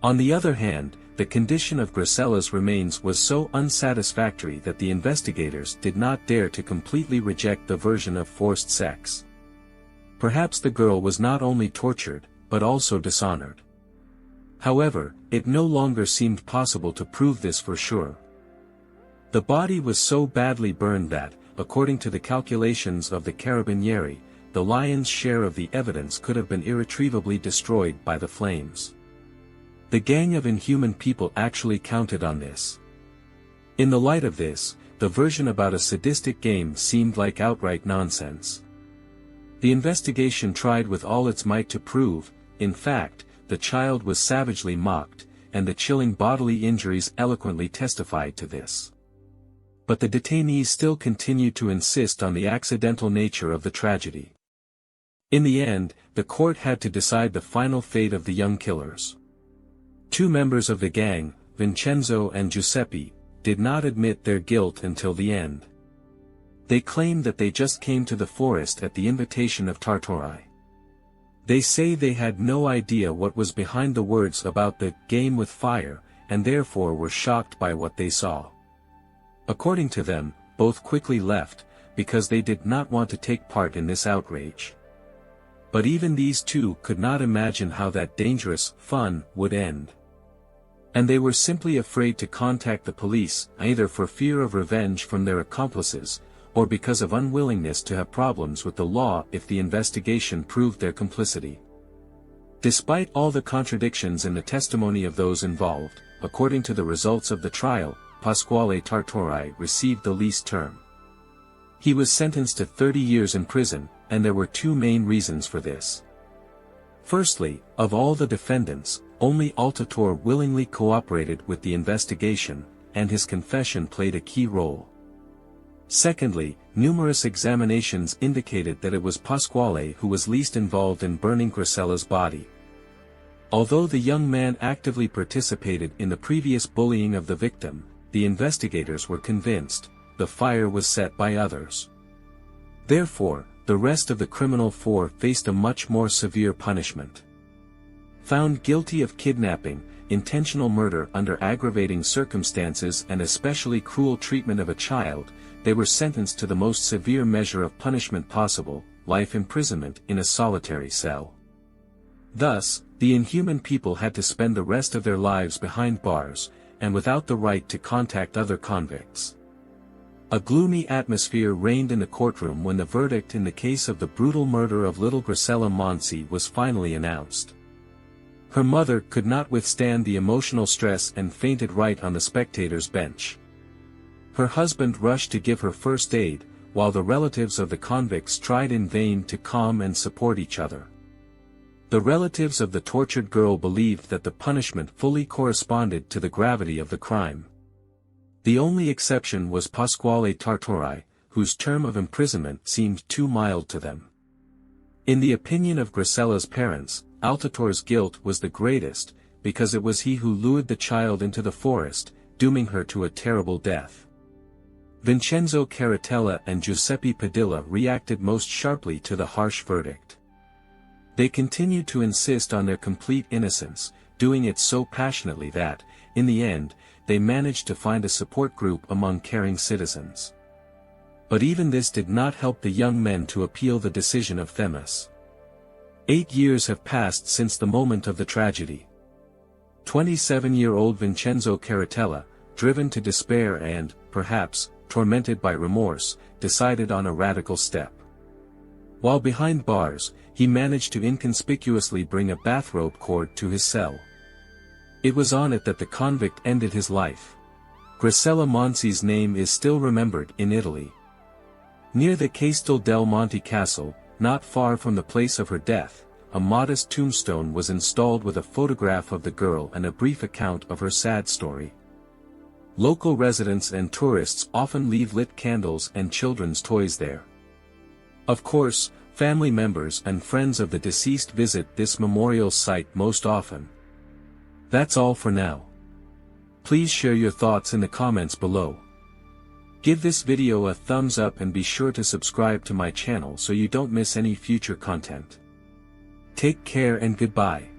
On the other hand, the condition of Gracella's remains was so unsatisfactory that the investigators did not dare to completely reject the version of forced sex. Perhaps the girl was not only tortured, but also dishonored. However, it no longer seemed possible to prove this for sure. The body was so badly burned that, according to the calculations of the Carabinieri, the lion's share of the evidence could have been irretrievably destroyed by the flames. The gang of inhuman people actually counted on this. In the light of this, the version about a sadistic game seemed like outright nonsense. The investigation tried with all its might to prove, in fact, the child was savagely mocked, and the chilling bodily injuries eloquently testified to this. But the detainees still continued to insist on the accidental nature of the tragedy. In the end, the court had to decide the final fate of the young killers. Two members of the gang, Vincenzo and Giuseppe, did not admit their guilt until the end. They claimed that they just came to the forest at the invitation of Tartari. They say they had no idea what was behind the words about the game with fire, and therefore were shocked by what they saw. According to them, both quickly left, because they did not want to take part in this outrage. But even these two could not imagine how that dangerous fun would end. And they were simply afraid to contact the police, either for fear of revenge from their accomplices, or because of unwillingness to have problems with the law if the investigation proved their complicity. Despite all the contradictions in the testimony of those involved, according to the results of the trial, Pasquale Tartari received the least term. He was sentenced to 30 years in prison, and there were two main reasons for this. Firstly, of all the defendants, only Altatore willingly cooperated with the investigation, and his confession played a key role. Secondly, numerous examinations indicated that it was Pasquale who was least involved in burning Gracella's body. Although the young man actively participated in the previous bullying of the victim, the investigators were convinced the fire was set by others. Therefore, the rest of the criminal four faced a much more severe punishment. Found guilty of kidnapping, intentional murder under aggravating circumstances and especially cruel treatment of a child, they were sentenced to the most severe measure of punishment possible, life imprisonment in a solitary cell. Thus, the inhuman people had to spend the rest of their lives behind bars, and without the right to contact other convicts. A gloomy atmosphere reigned in the courtroom when the verdict in the case of the brutal murder of little Gracella Monsi was finally announced. Her mother could not withstand the emotional stress and fainted right on the spectators' bench. Her husband rushed to give her first aid, while the relatives of the convicts tried in vain to calm and support each other. The relatives of the tortured girl believed that the punishment fully corresponded to the gravity of the crime. The only exception was Pasquale Tartori, whose term of imprisonment seemed too mild to them. In the opinion of Gracella's parents, Altatore's guilt was the greatest, because it was he who lured the child into the forest, dooming her to a terrible death. Vincenzo Caratella and Giuseppe Padilla reacted most sharply to the harsh verdict. They continued to insist on their complete innocence, doing it so passionately that, in the end, they managed to find a support group among caring citizens. But even this did not help the young men to appeal the decision of Themis. 8 years have passed since the moment of the tragedy. 27-year-old Vincenzo Caratella, driven to despair and, perhaps, tormented by remorse, decided on a radical step. While behind bars, he managed to inconspicuously bring a bathrobe cord to his cell. It was on it that the convict ended his life. Gracella Monsi's name is still remembered in Italy. Near the Castel del Monte Castle, not far from the place of her death, a modest tombstone was installed with a photograph of the girl and a brief account of her sad story. Local residents and tourists often leave lit candles and children's toys there. Of course, family members and friends of the deceased visit this memorial site most often. That's all for now. Please share your thoughts in the comments below. Give this video a thumbs up and be sure to subscribe to my channel so you don't miss any future content. Take care and goodbye.